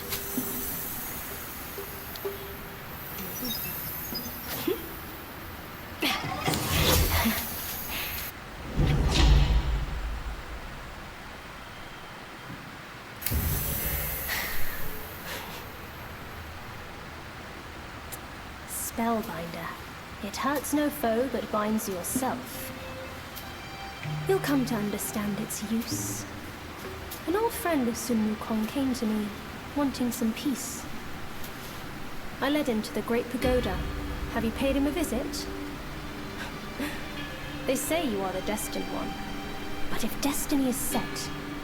[SPEAKER 5] Spellbinder. It hurts no foe, but binds yourself. You'll come to understand its use. An old friend of Sun Wukong came to me, wanting some peace. I led him to the Great Pagoda. Have you paid him a visit? They say you are the destined one. But if destiny is set,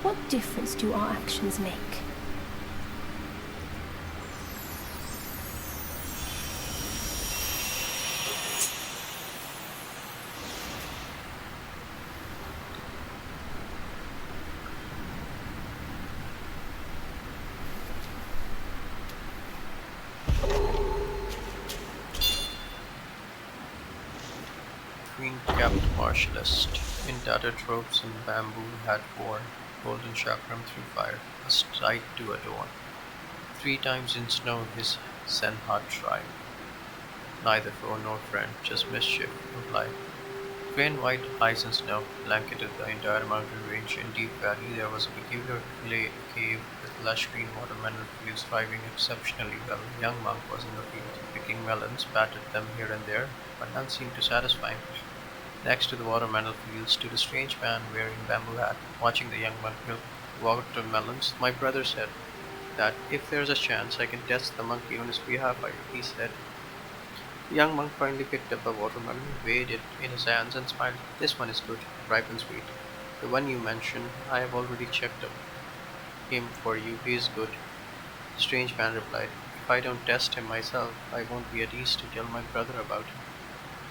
[SPEAKER 5] what difference do our actions make?
[SPEAKER 1] Green-capped martialist, in tattered robes and bamboo hat worn, golden chakram through fire, a sight to adorn. 3 times in snow his Senhat tried, neither foe nor friend, just mischief implied. Plain white ice and snow blanketed the entire mountain range. In deep valley there was a peculiar clay cave with lush green watermelon fields thriving exceptionally well. A young monk was in the field, picking melons, patted them here and there, but none seemed to satisfy him. Next to the watermelon field stood a strange man wearing bamboo hat, watching the young monk milk watermelons. My brother said, that if there's a chance I can test the monkey on his behalf, he said. The young monk finally picked up a watermelon, weighed it in his hands, and smiled. This one is good, ripe and sweet. The one you mentioned, I have already checked up him for you. He is good. The strange man replied, if I don't test him myself, I won't be at ease to tell my brother about him.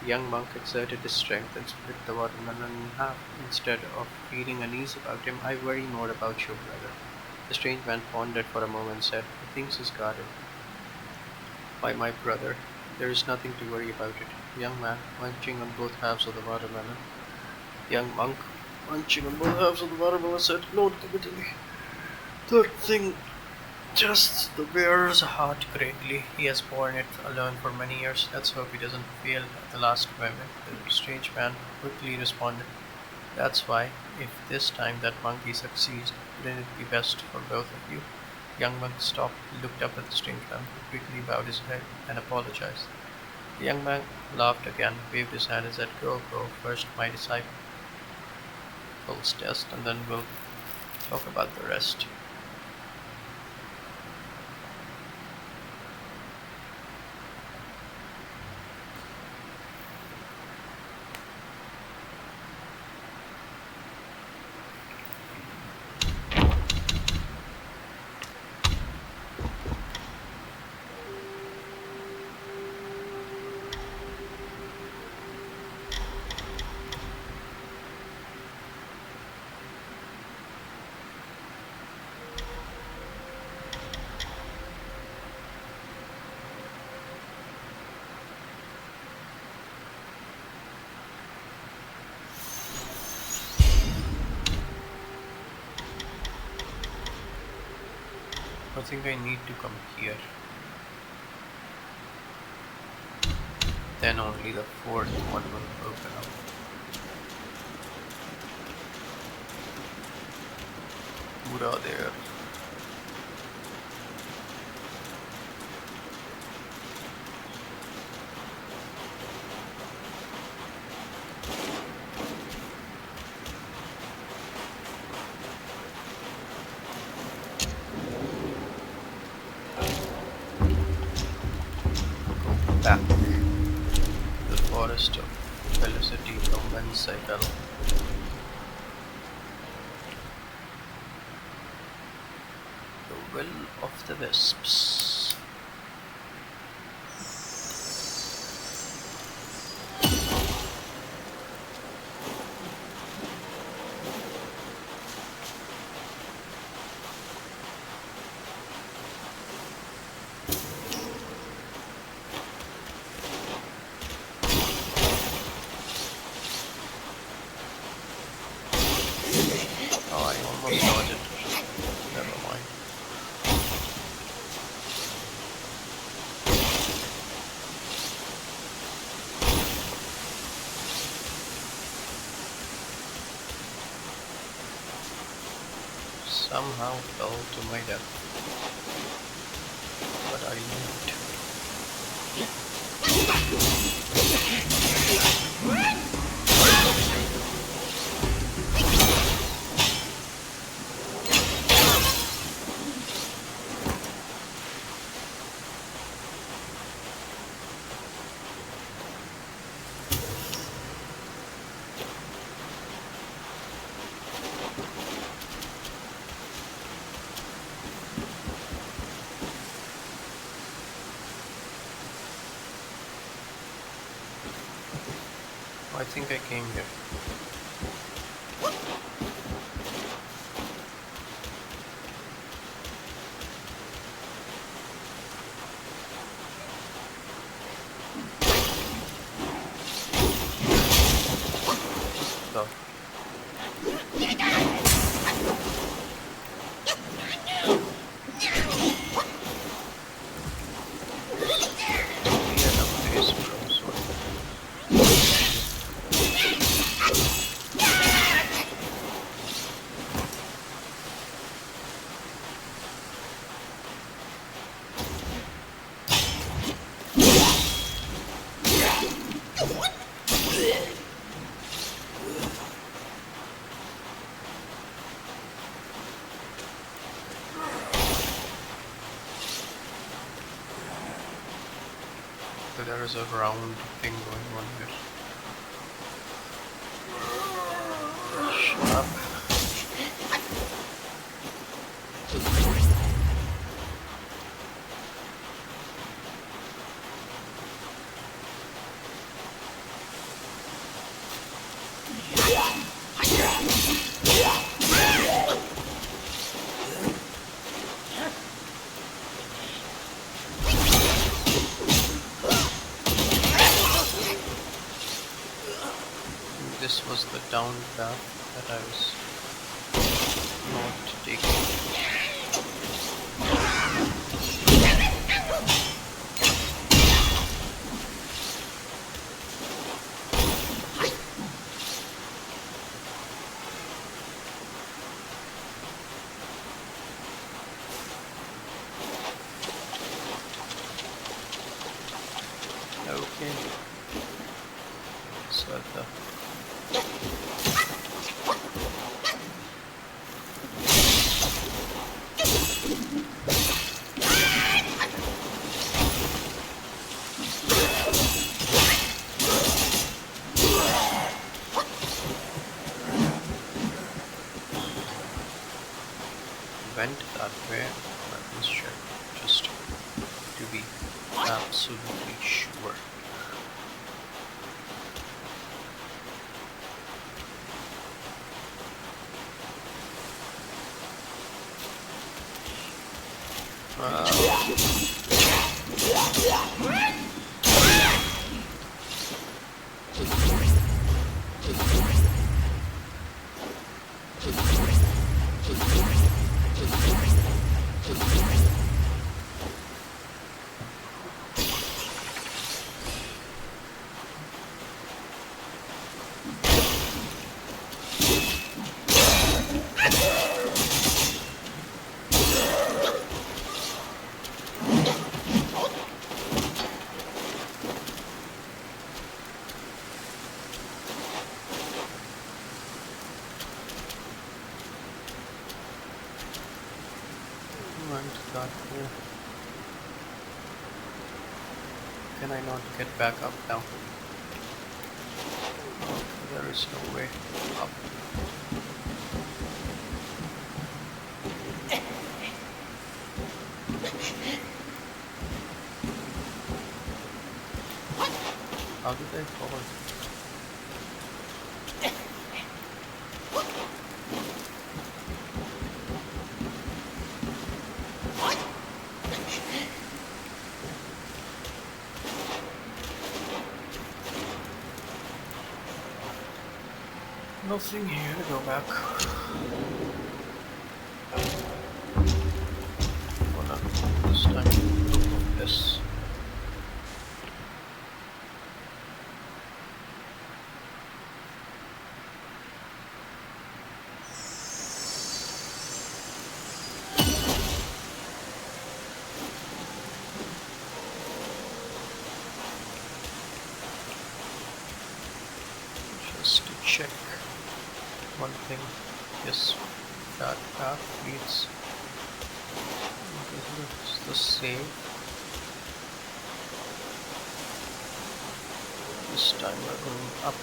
[SPEAKER 1] The young monk exerted his strength and split the watermelon in half. Instead of feeling uneasy about him, I worry more about your brother. The strange man pondered for a moment and said, he thinks he's got it. By my brother, there is nothing to worry about it. The young man, munching on both halves of the watermelon. The young monk, munching on both halves of the watermelon, said, Lord, give it to me. That thing tests the bearer's heart greatly. He has borne it alone for many years. Let's hope he doesn't fail at the last moment. The strange man quickly responded, that's why, if this time that monkey succeeds, wouldn't it be best for both of you? The young monk stopped, looked up at the strange man, who quickly bowed his head and apologized. The young man laughed again, waved his hand and said, go, go, first my disciple's test, and then we'll talk about the rest. I think I need to come here. Then only the fourth one will open up. Buddha there. Back to the forest of felicity from whence I fell. The will of the wisps. Oh, I almost dodged it. Never mind. Somehow fell to my death. But I lived. I think I came here. So, we had a face from sort of Okay, there is a round thing going on here. Shut up. This was the down path that I was not taking. Okay. So the went that way. Let me check just to be absolutely sure. Went that way. Can I not get back up now? Okay, there is no way up. How did I fall? Nothing here to go back. Wanna this time look of this. Just to check one thing. Yes, that path leads. It's the same. This time we're going up.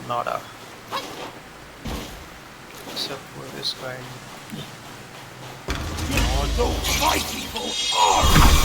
[SPEAKER 1] Nada. Except for this guy.
[SPEAKER 6] Those my people are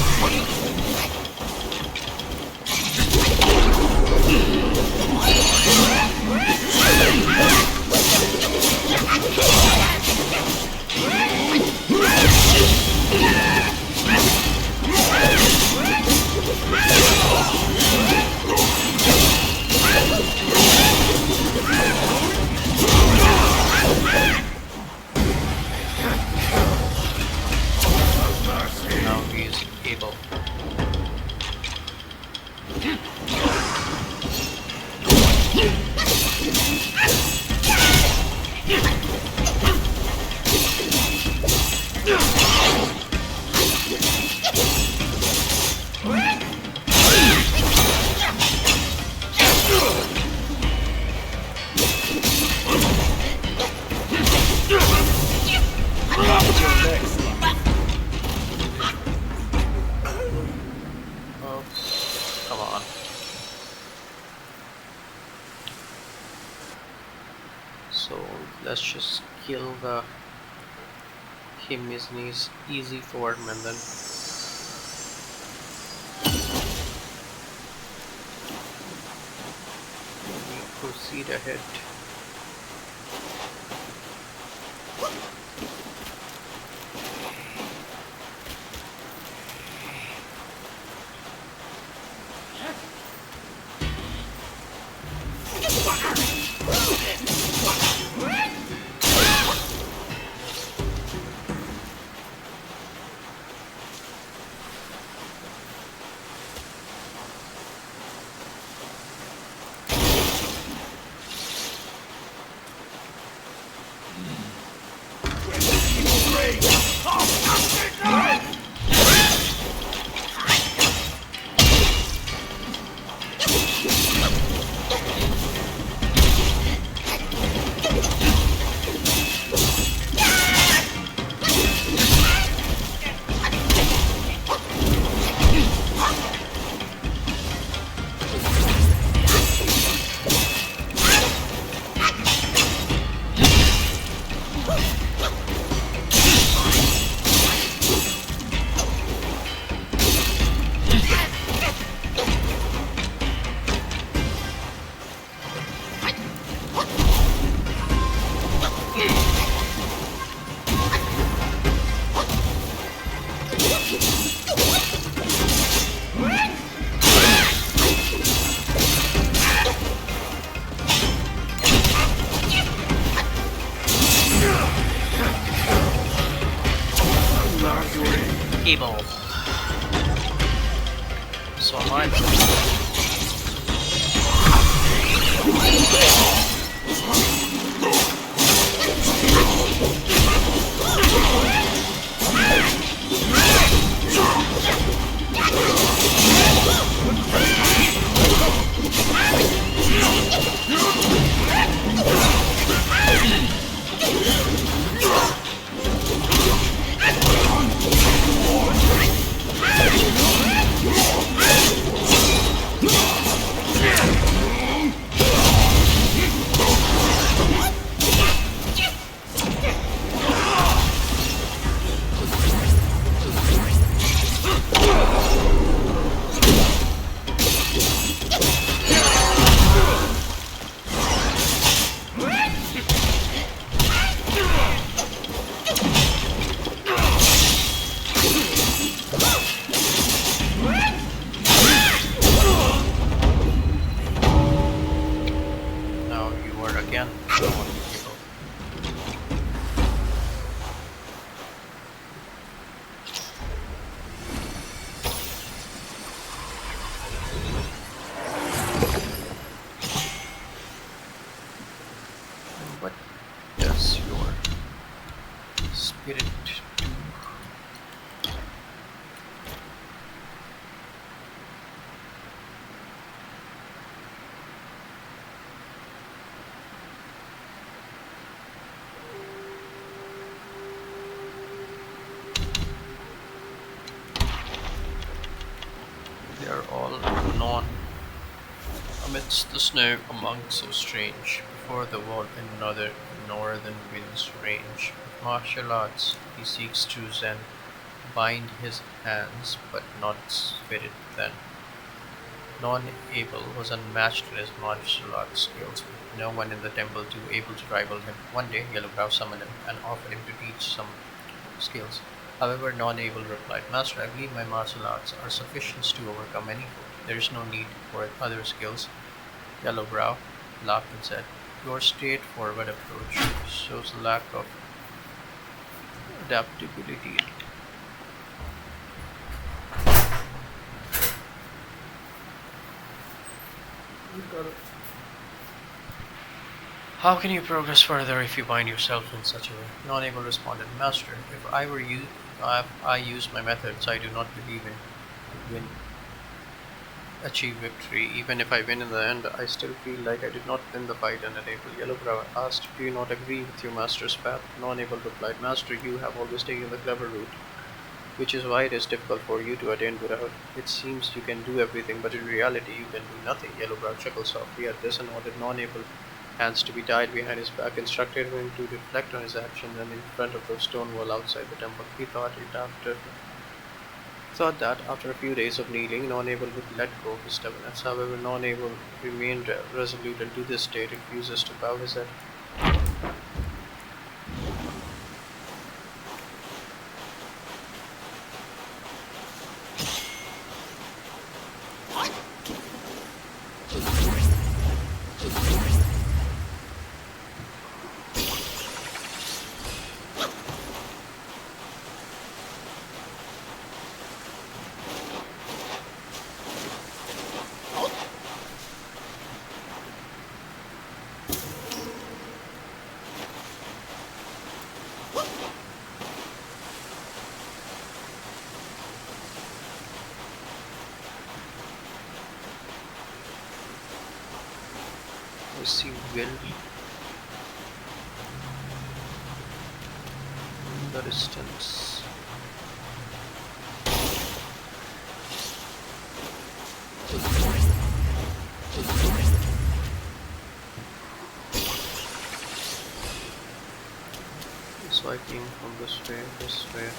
[SPEAKER 1] So let's just kill the him is in his easy form and then we proceed ahead. Able. So am I. Now you are again. So able. What does your spirit do? They are all non amidst the snow, a monk so strange, before the wall in another northern wind's range. With martial arts he seeks to zen, bind his hands, but not spirit then. Non-able was unmatched in his martial arts skills, with no one in the temple too able to rival him. One day Yellowbrow summoned him and offered him to teach some skills. However, non-able replied, Master, I believe my martial arts are sufficient to overcome any foe. There is no need for other skills. Yellowbrow laughed and said, Your straightforward approach shows a lack of adaptability.
[SPEAKER 2] You got it.
[SPEAKER 1] How can you progress further if you bind yourself in such a way? Non-able responded, Master, if I were you, if I use my methods, I do not believe in win achieve victory. Even if I win in the end, I still feel like I did not win the fight and unable. Yellowbrow asked, Do you not agree with your master's path? Non-able replied, Master, you have always taken the clever route, which is why it is difficult for you to attain Buddhahood. It seems you can do everything, but in reality you can do nothing. Yellowbrow chuckled softly at this and nodded. Non-able hands to be tied behind his back, instructed him to reflect on his actions, and in front of the stone wall outside the temple, he thought that after a few days of kneeling, non-able would let go of his stubbornness. However, non-able remained resolute, and to this day refuses to bow his head. We see Will in the distance. So I came from this way, this way.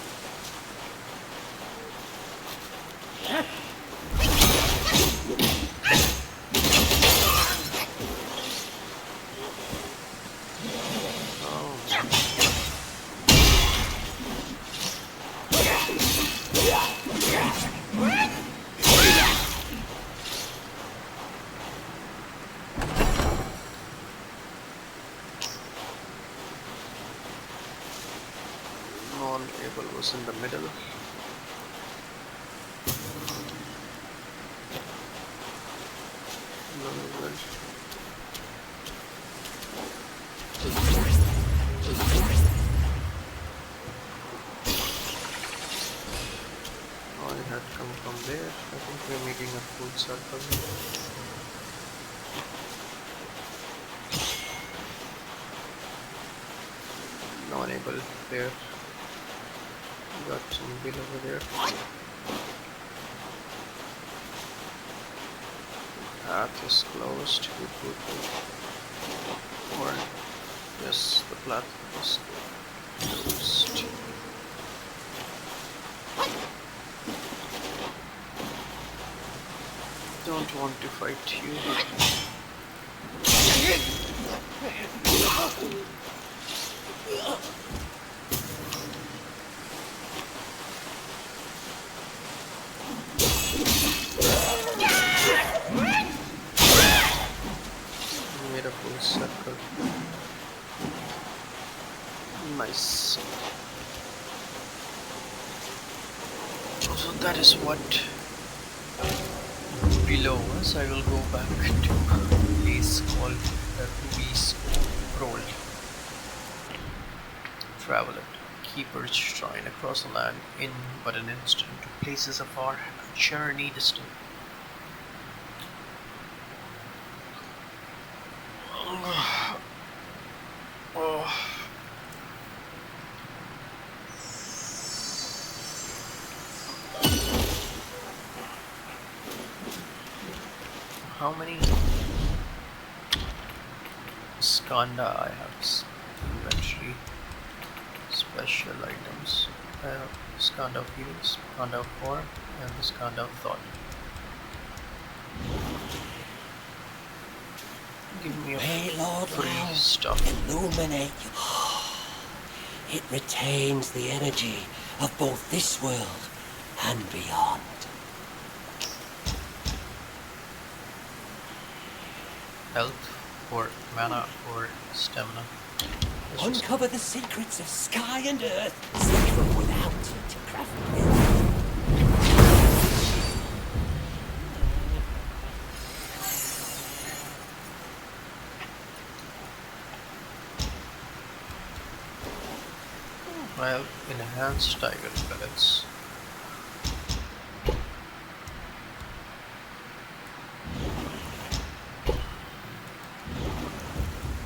[SPEAKER 1] Non-able was in the middle. No, I had come from there. I think we're making a full circle. Non-able there. Got some bill over there. Path is closed. Good. Or yes, the platform is closed. Don't want to fight you. Made a full circle. Nice. So that is what below us. I will go back to a place called the Ruby's Scroll. Travel it. Keeper's Shrine across the land in but an instant to places afar, a journey distant. Oh. How many skanda I have? Inventory special items. I have skanda of healing, skanda of form, and the skanda of thought. Give me a
[SPEAKER 7] May Lord
[SPEAKER 1] free
[SPEAKER 7] Lao
[SPEAKER 1] stuff.
[SPEAKER 7] illuminate you. It retains the energy of both this world and beyond.
[SPEAKER 1] Health or mana or stamina. Let's just-
[SPEAKER 7] Uncover the secrets of sky and earth. Seek them without to craft with.
[SPEAKER 1] I have enhanced tiger pellets.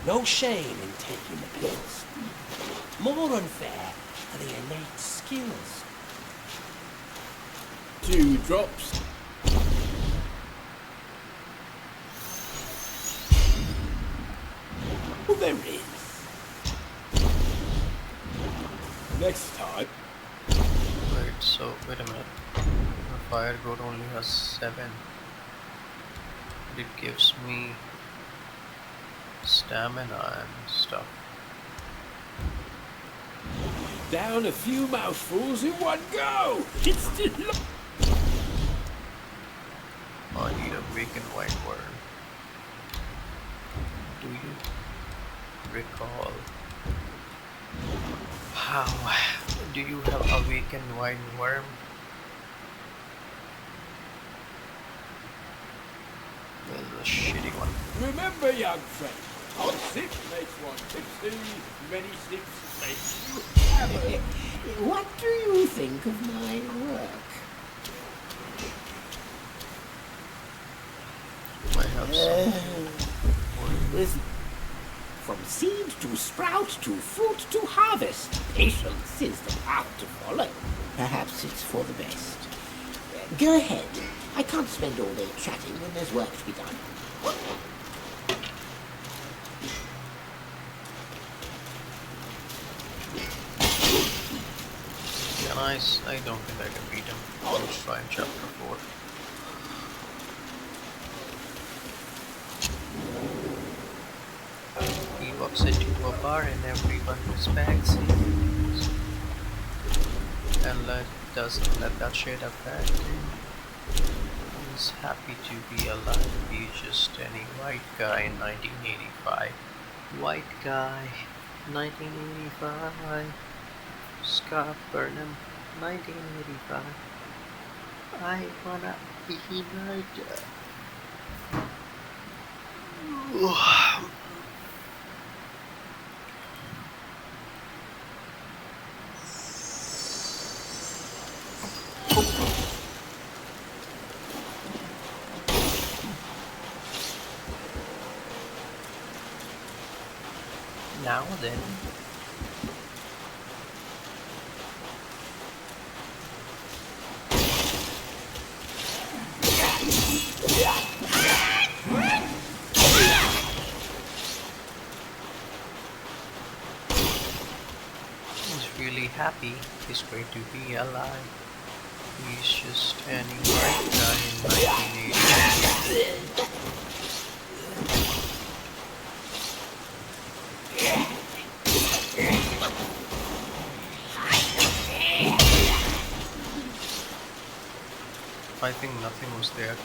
[SPEAKER 7] No shame in taking the pills. More unfair are the innate skills.
[SPEAKER 6] 2 drops. Well, there is. Next time.
[SPEAKER 1] Wait a minute. The fire goat only has 7. It gives me stamina and stuff.
[SPEAKER 6] Down a few mouthfuls in one go. It's still.
[SPEAKER 1] I need a vacant white worm. Do you recall how do you have a vacant white worm? This is a shitty one.
[SPEAKER 6] Remember, young friend, hot six makes one tipsy, many sticks make you hammer.
[SPEAKER 7] What do you think of my work?
[SPEAKER 1] I have something for you.
[SPEAKER 7] Listen. From seed to sprout to fruit to harvest, patience is the path to follow. Perhaps it's for the best. Go ahead. I can't spend all day chatting when there's work to be done.
[SPEAKER 1] I don't think I can beat him. Let's try in chapter 4. He walks into a bar and everyone respects him. And doesn't let that shit affect him. He's happy to be alive. He's just any white guy in 1985. White guy, 1985. Scott Burnham, 1985. I wanna be murdered. Now then. He's really happy. He's great to be alive. He's just any white guy in 1980. I think nothing was there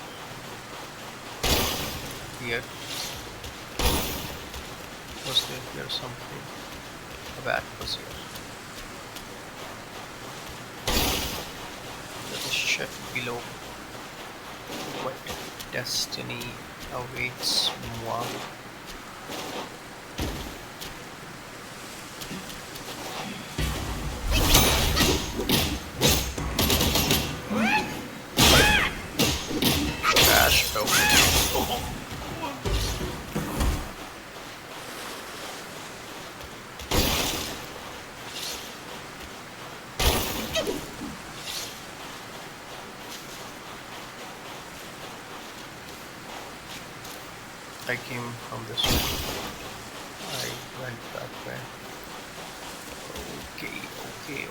[SPEAKER 1] yet. Was there here something? A bat was here. There's a ship below. What destiny awaits moi? Crash fell. I came from this way. I went that way. Okay.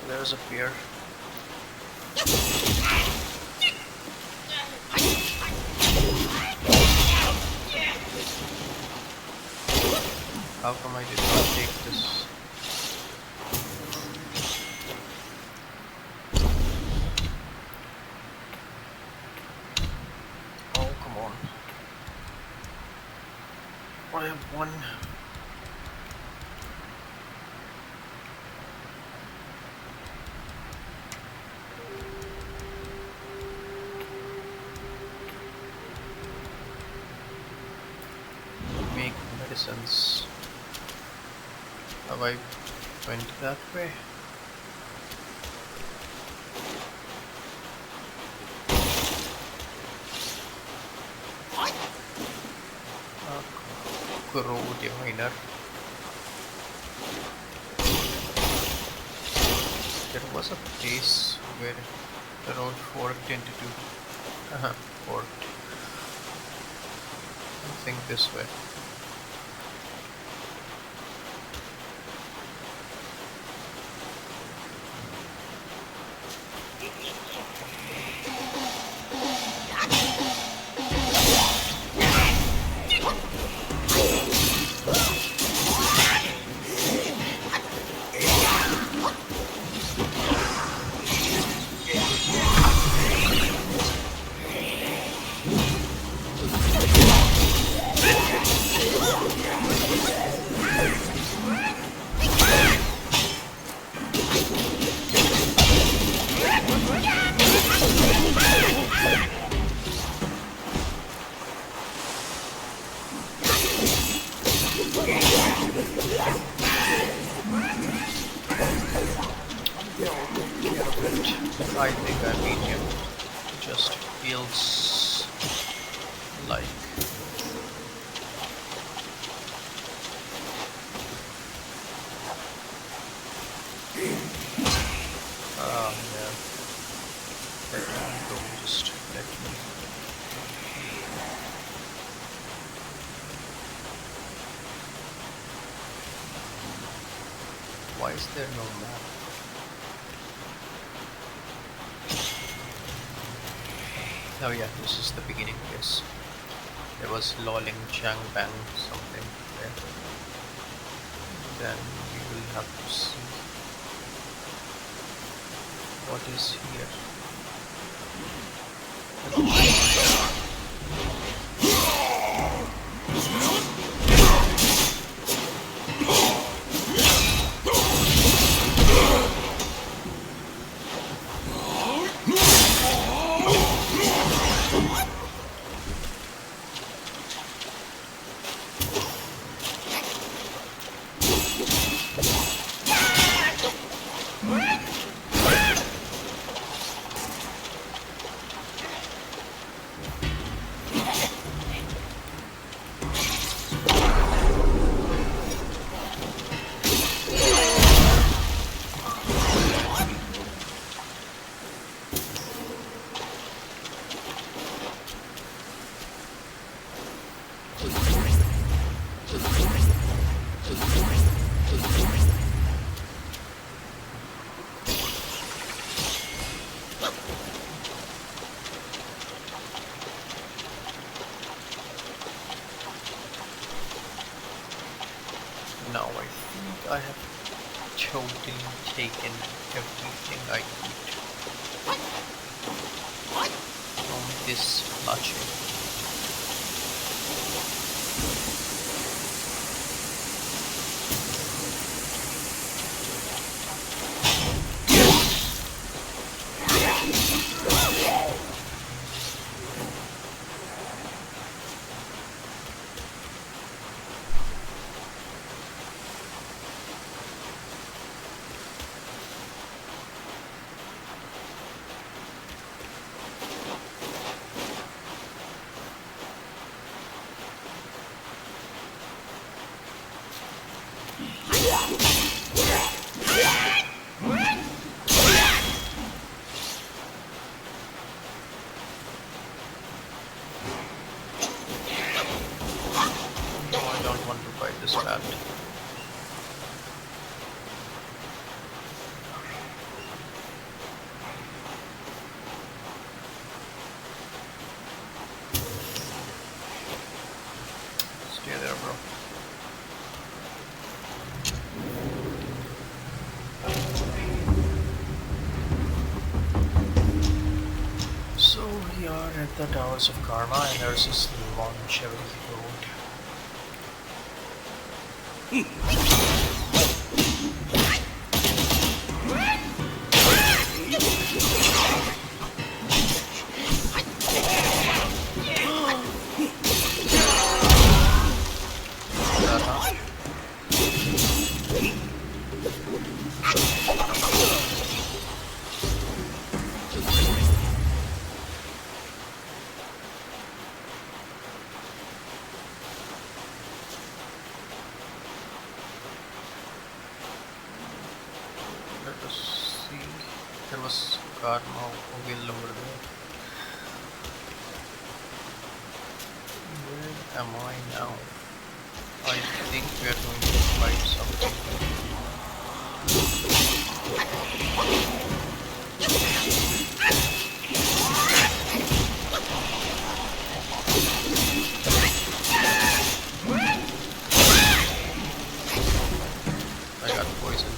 [SPEAKER 1] There's a pier. How come I did not take this? Oh, come on. I have one. Make medicines. Have I went that way? Grow diviner. There was a place where the road forked into two. Or I think this way. Yeah, we'll take care of it. I think I beat him. Just feels like. Yeah. Let me go. Just let me. Why is there no map? Oh yeah, this is the beginning, yes. There was lolling, chang bang, something there. Then we will have to see what is here. Now I think I have totally taken everything I need from this plushie. No, I don't want to fight this bad. Stay there, bro. So we are at the Towers of Karma, and there's this launch road. Let us see. There was Karma wheel number there. am I now? I think we are going to fight something. I got poison.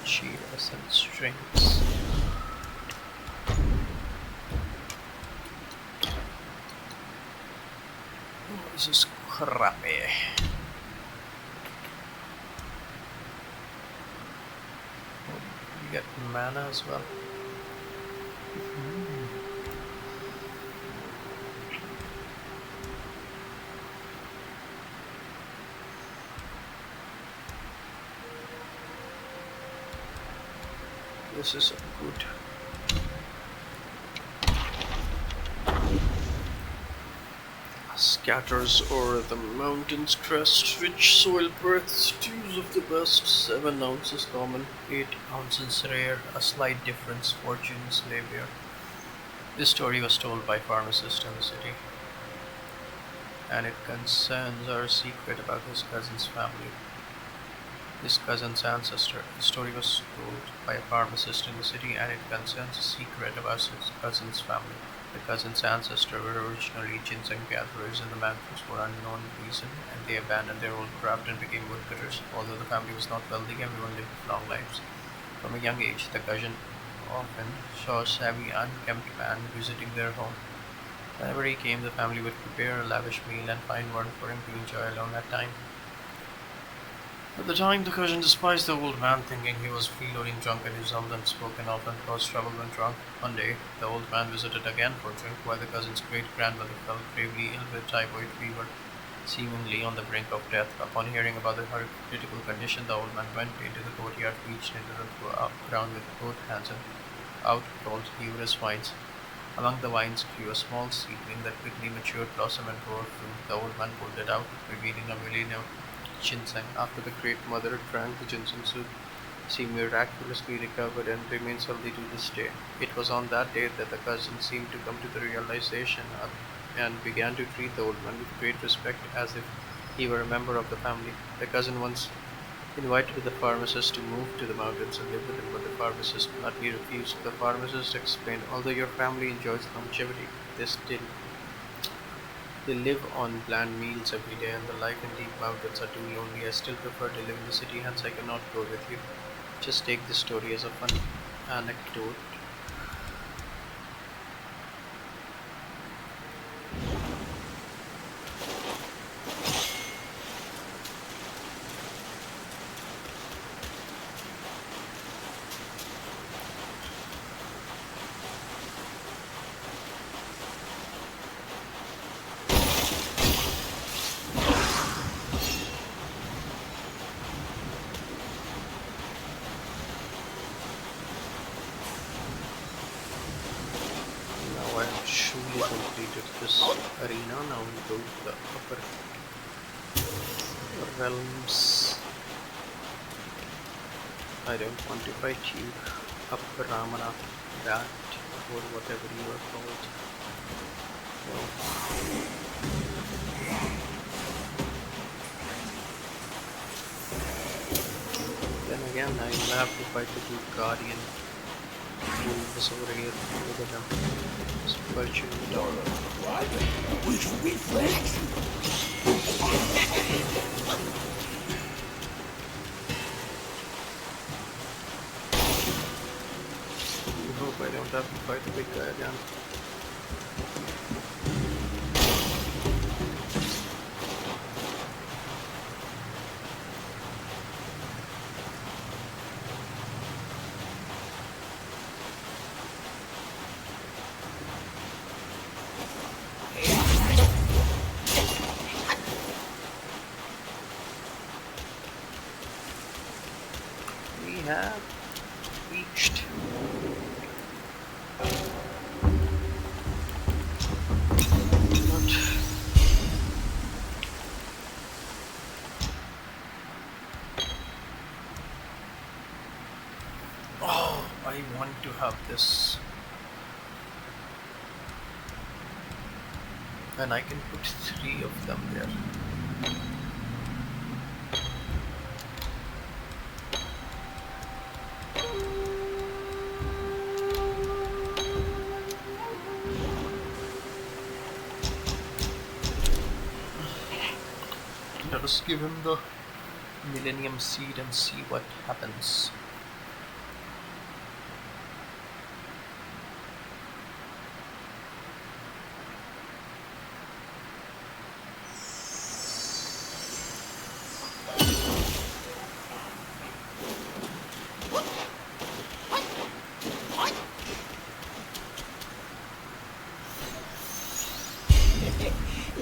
[SPEAKER 1] Cheers and strings. Oh, this is crappy. Oh, you get mana as well. This is good. Scatters o'er the mountain's crest, rich soil breaths, dews of the best, 7 ounces common, 8 ounces rare, a slight difference, fortune's labor. This story was told by pharmacist in the city, and it concerns our secret about his cousin's family. His cousin's ancestor. The story was told by a pharmacist in the city, and it concerns a secret about his cousin's family. The cousin's ancestors were originally ginseng gatherers in the mountains for unknown reason, and they abandoned their old craft and became woodcutters. Although the family was not wealthy, everyone lived long lives. From a young age, the cousin often saw a savvy, unkempt man visiting their home. Whenever he came, the family would prepare a lavish meal and find one for him to enjoy alone at time. At the time, the cousin despised the old man, thinking he was freeloading drunk and insulted and spoken of and caused trouble when drunk. One day, the old man visited again for drink, while the cousin's great-grandmother fell gravely ill with typhoid fever, seemingly on the brink of death. Upon hearing about her critical condition, the old man went into the courtyard, reached into the ground with both hands, and out crawled numerous vines. Among the vines grew a small seedling that quickly matured, blossomed, and bore fruit. The old man pulled it out, revealing a million of ginseng. After the great mother drank the ginseng soup, she miraculously recovered and remains healthy to this day. It was on that day that the cousin seemed to come to the realization and began to treat the old man with great respect as if he were a member of the family. The cousin once invited the pharmacist to move to the mountains and live with him, but the pharmacist bluntly refused. The pharmacist explained, although your family enjoys longevity, they live on bland meals every day, and the life in deep mountains are too lonely. I still prefer to live in the city, hence I cannot go with you. Just take this story as a fun anecdote. successfully completed this arena. Now we go to the upper realms. I don't want to fight you, upper Ramana, that, or whatever you are called. Then again, I will have to fight the good guardian wolves over here. Look at them. Just perching in the door.
[SPEAKER 7] Which reflex?
[SPEAKER 1] I hope I don't have to fight the big guy again. We have reached. Not. Oh, I want to have this. And I can put 3 of them there. Let us give him the Millennium Seed and see what happens.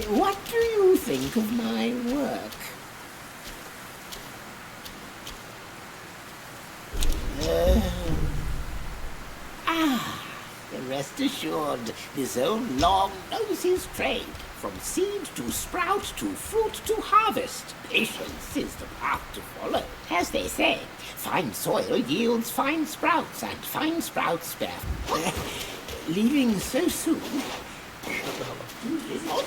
[SPEAKER 7] What do you think of my work? Rest assured, this old long knows his trade. From seed to sprout to fruit to harvest. Patience is the path to follow. As they say, fine soil yields fine sprouts, and fine sprouts bear. Leaving so soon?
[SPEAKER 1] Shut the hell up.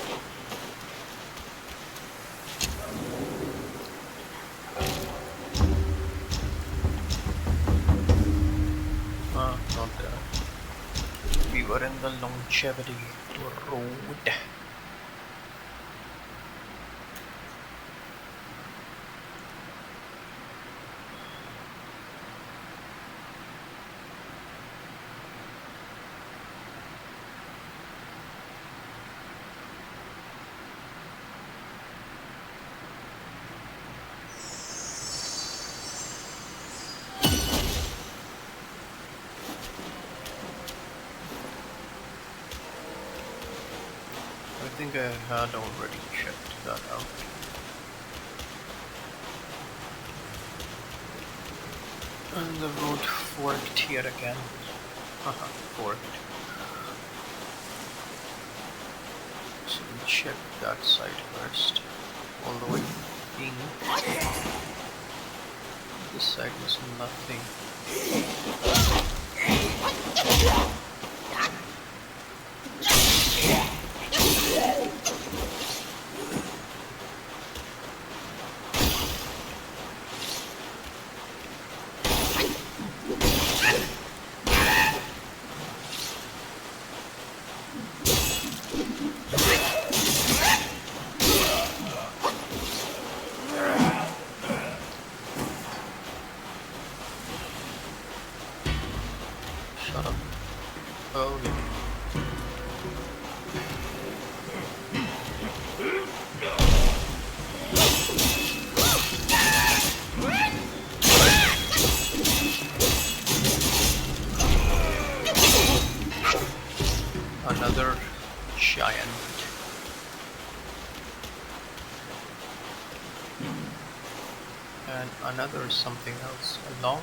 [SPEAKER 1] Not that. We were in the longevity road. I think I had already checked that out. And the road forked here again. Haha, forked. So we check that side first. All the way in. This side was nothing. Shut up. Oh yeah. Another giant. And another something else along.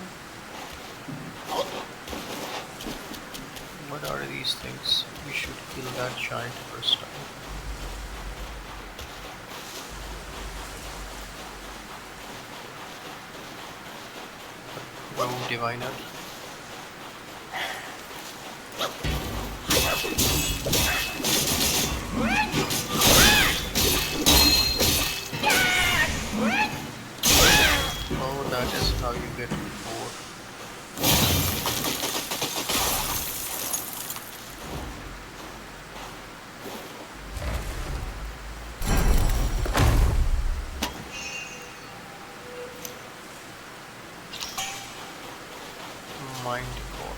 [SPEAKER 1] What are these things? We should kill that giant first time. Rogue diviner. Oh, that is how you get bored. Mind core.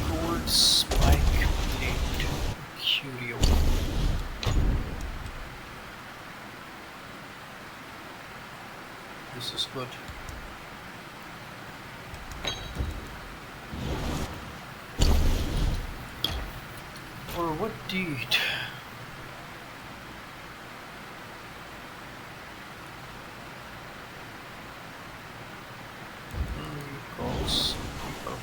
[SPEAKER 1] Gold spike plate. Curio. This is good. For what deed? Calls people.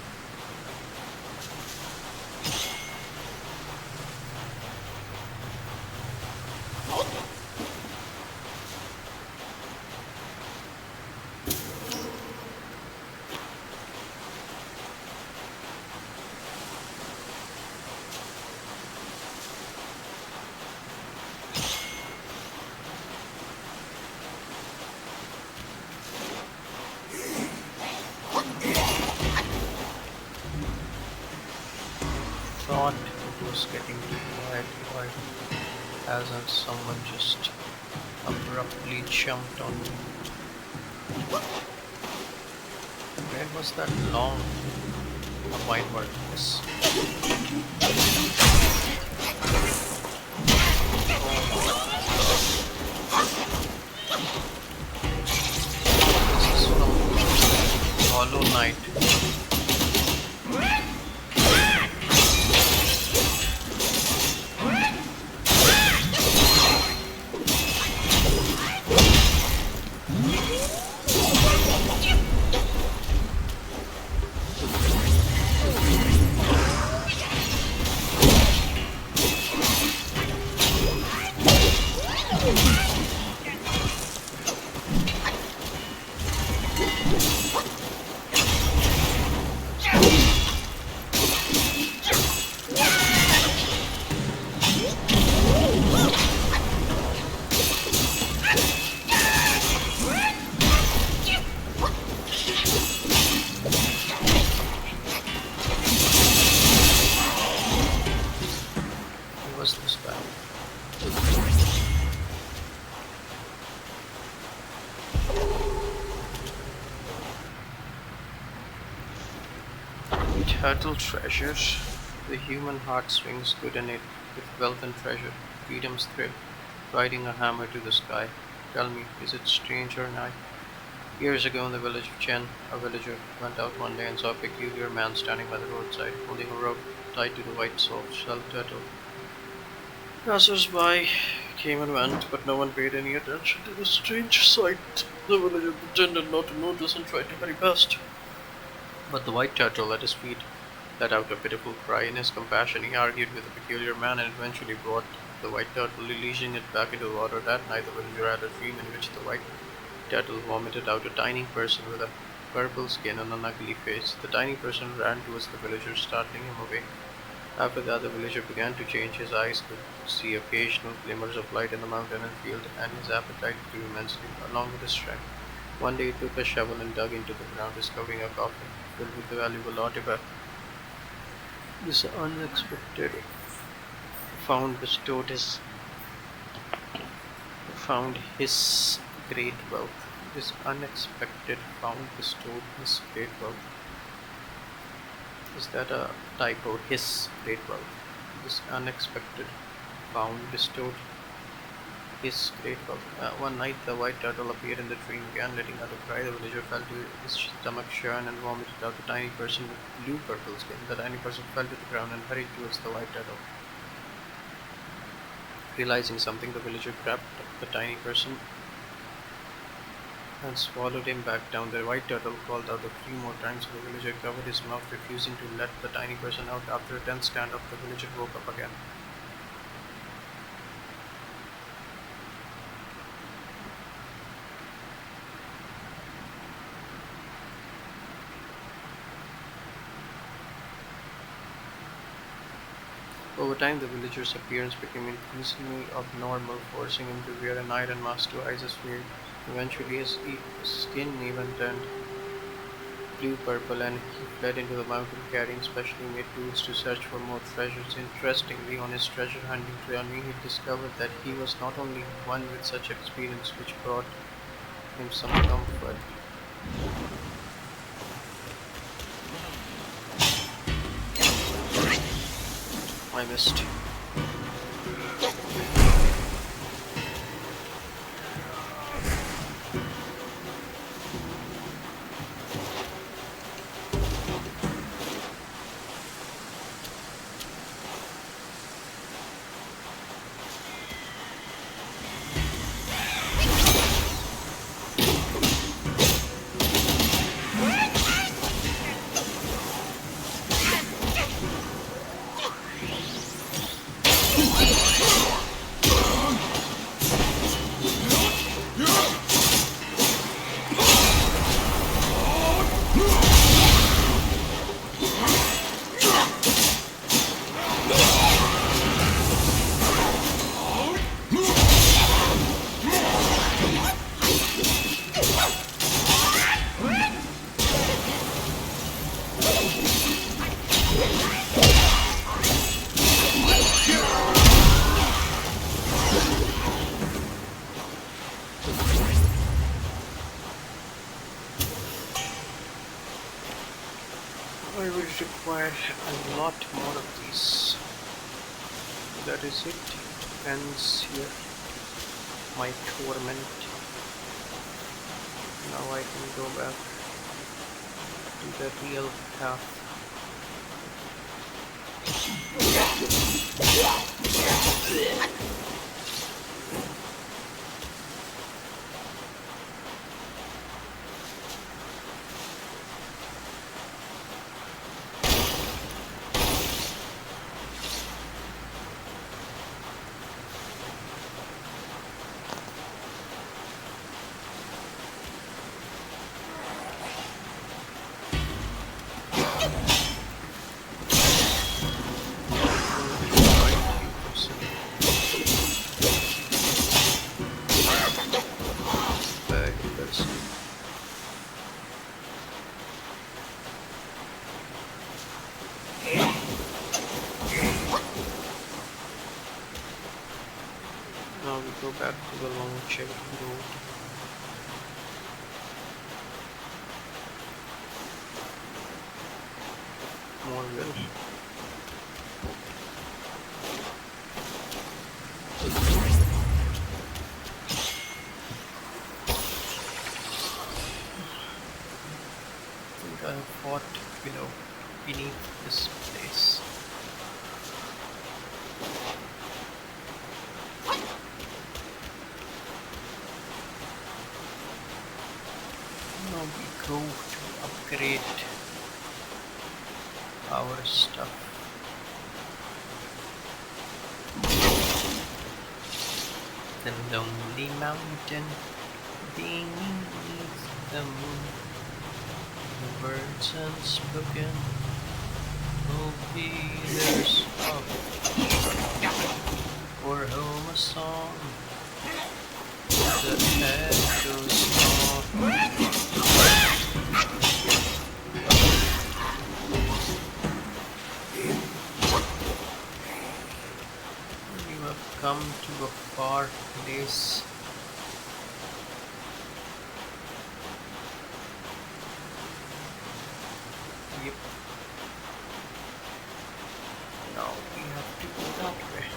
[SPEAKER 1] Thought it was getting too quiet. Why hasn't someone just abruptly jumped on me? Where was that long wine word? Yes. This is from Hollow Knight. Who was this guy? Turtle treasure. The human heart swings good in it, with wealth and treasure, freedom's thrill, riding a hammer to the sky. Tell me, is it strange or not? Years ago in the village of Chen, a villager went out one day and saw a peculiar man standing by the roadside, holding a rope tied to the white soft-shell turtle. Passers-by came and went, but no one paid any attention to the strange sight. The villager pretended not to notice and tried to hurry past. But the white turtle at his feet let out a pitiful cry. In his compassion, he argued with the peculiar man and eventually brought the white turtle, releasing it back into the water. That night, the villager had a dream in which the white turtle vomited out a tiny person with a purple skin and an ugly face. The tiny person ran towards the villager, startling him away. After that, the villager began to change. His eyes could see occasional glimmers of light in the mountain and field, and his appetite grew immensely, along with his strength. One day, he took a shovel and dug into the ground, discovering a coffin filled with a valuable artifact. This unexpected found bestowed his found his great wealth. This unexpected found bestowed his great wealth. Is that a typo? His great wealth. This unexpected found bestowed his great wealth. One night, the white turtle appeared in the dream, began letting out a cry. The villager felt his stomach churn and vomited out the tiny person with blue purple skin. The tiny person fell to the ground and hurried towards the white turtle. Realizing something, the villager grabbed the tiny person and swallowed him back down. The white turtle called out a few more times. The villager covered his mouth, refusing to let the tiny person out. After a tense standoff, the villager woke up again. Over time, the villager's appearance became increasingly abnormal, forcing him to wear an iron mask to hide his fear. Eventually, his skin even turned blue-purple, and he fled into the mountain carrying specially made tools to search for more treasures. Interestingly, on his treasure hunting journey, he discovered that he was not only one with such experience, which brought him some comfort. I missed. I will require a lot more of these. That is it. Ends here. My torment. Now I can go back to the real path. Now we go back to the long check road. More will. I think I have fought beneath this place. Now we go to upgrade our stuff. The lonely mountain beneath the moon, the words unspoken will be their soft or home a song. The echoes of you have come to a far place. Yep, now we have to go that way.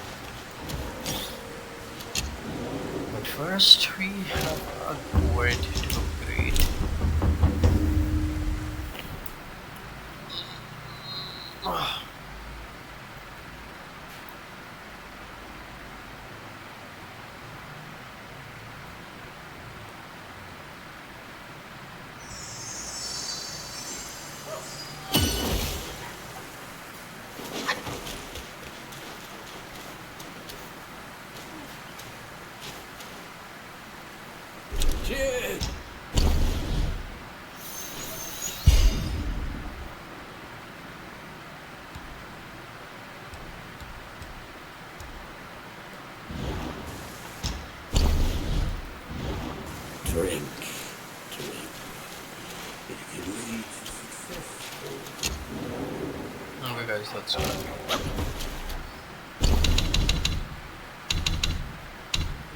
[SPEAKER 1] But first we have a gourd to upgrade. Ah,
[SPEAKER 6] Cheers!
[SPEAKER 7] Drink, drink. It can lead to successful.
[SPEAKER 1] okay guys, let's go.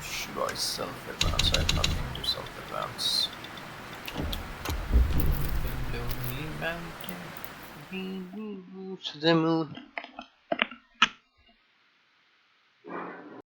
[SPEAKER 1] Should I self-advance? I have nothing to self-advance. The lonely mountain beneath the moon.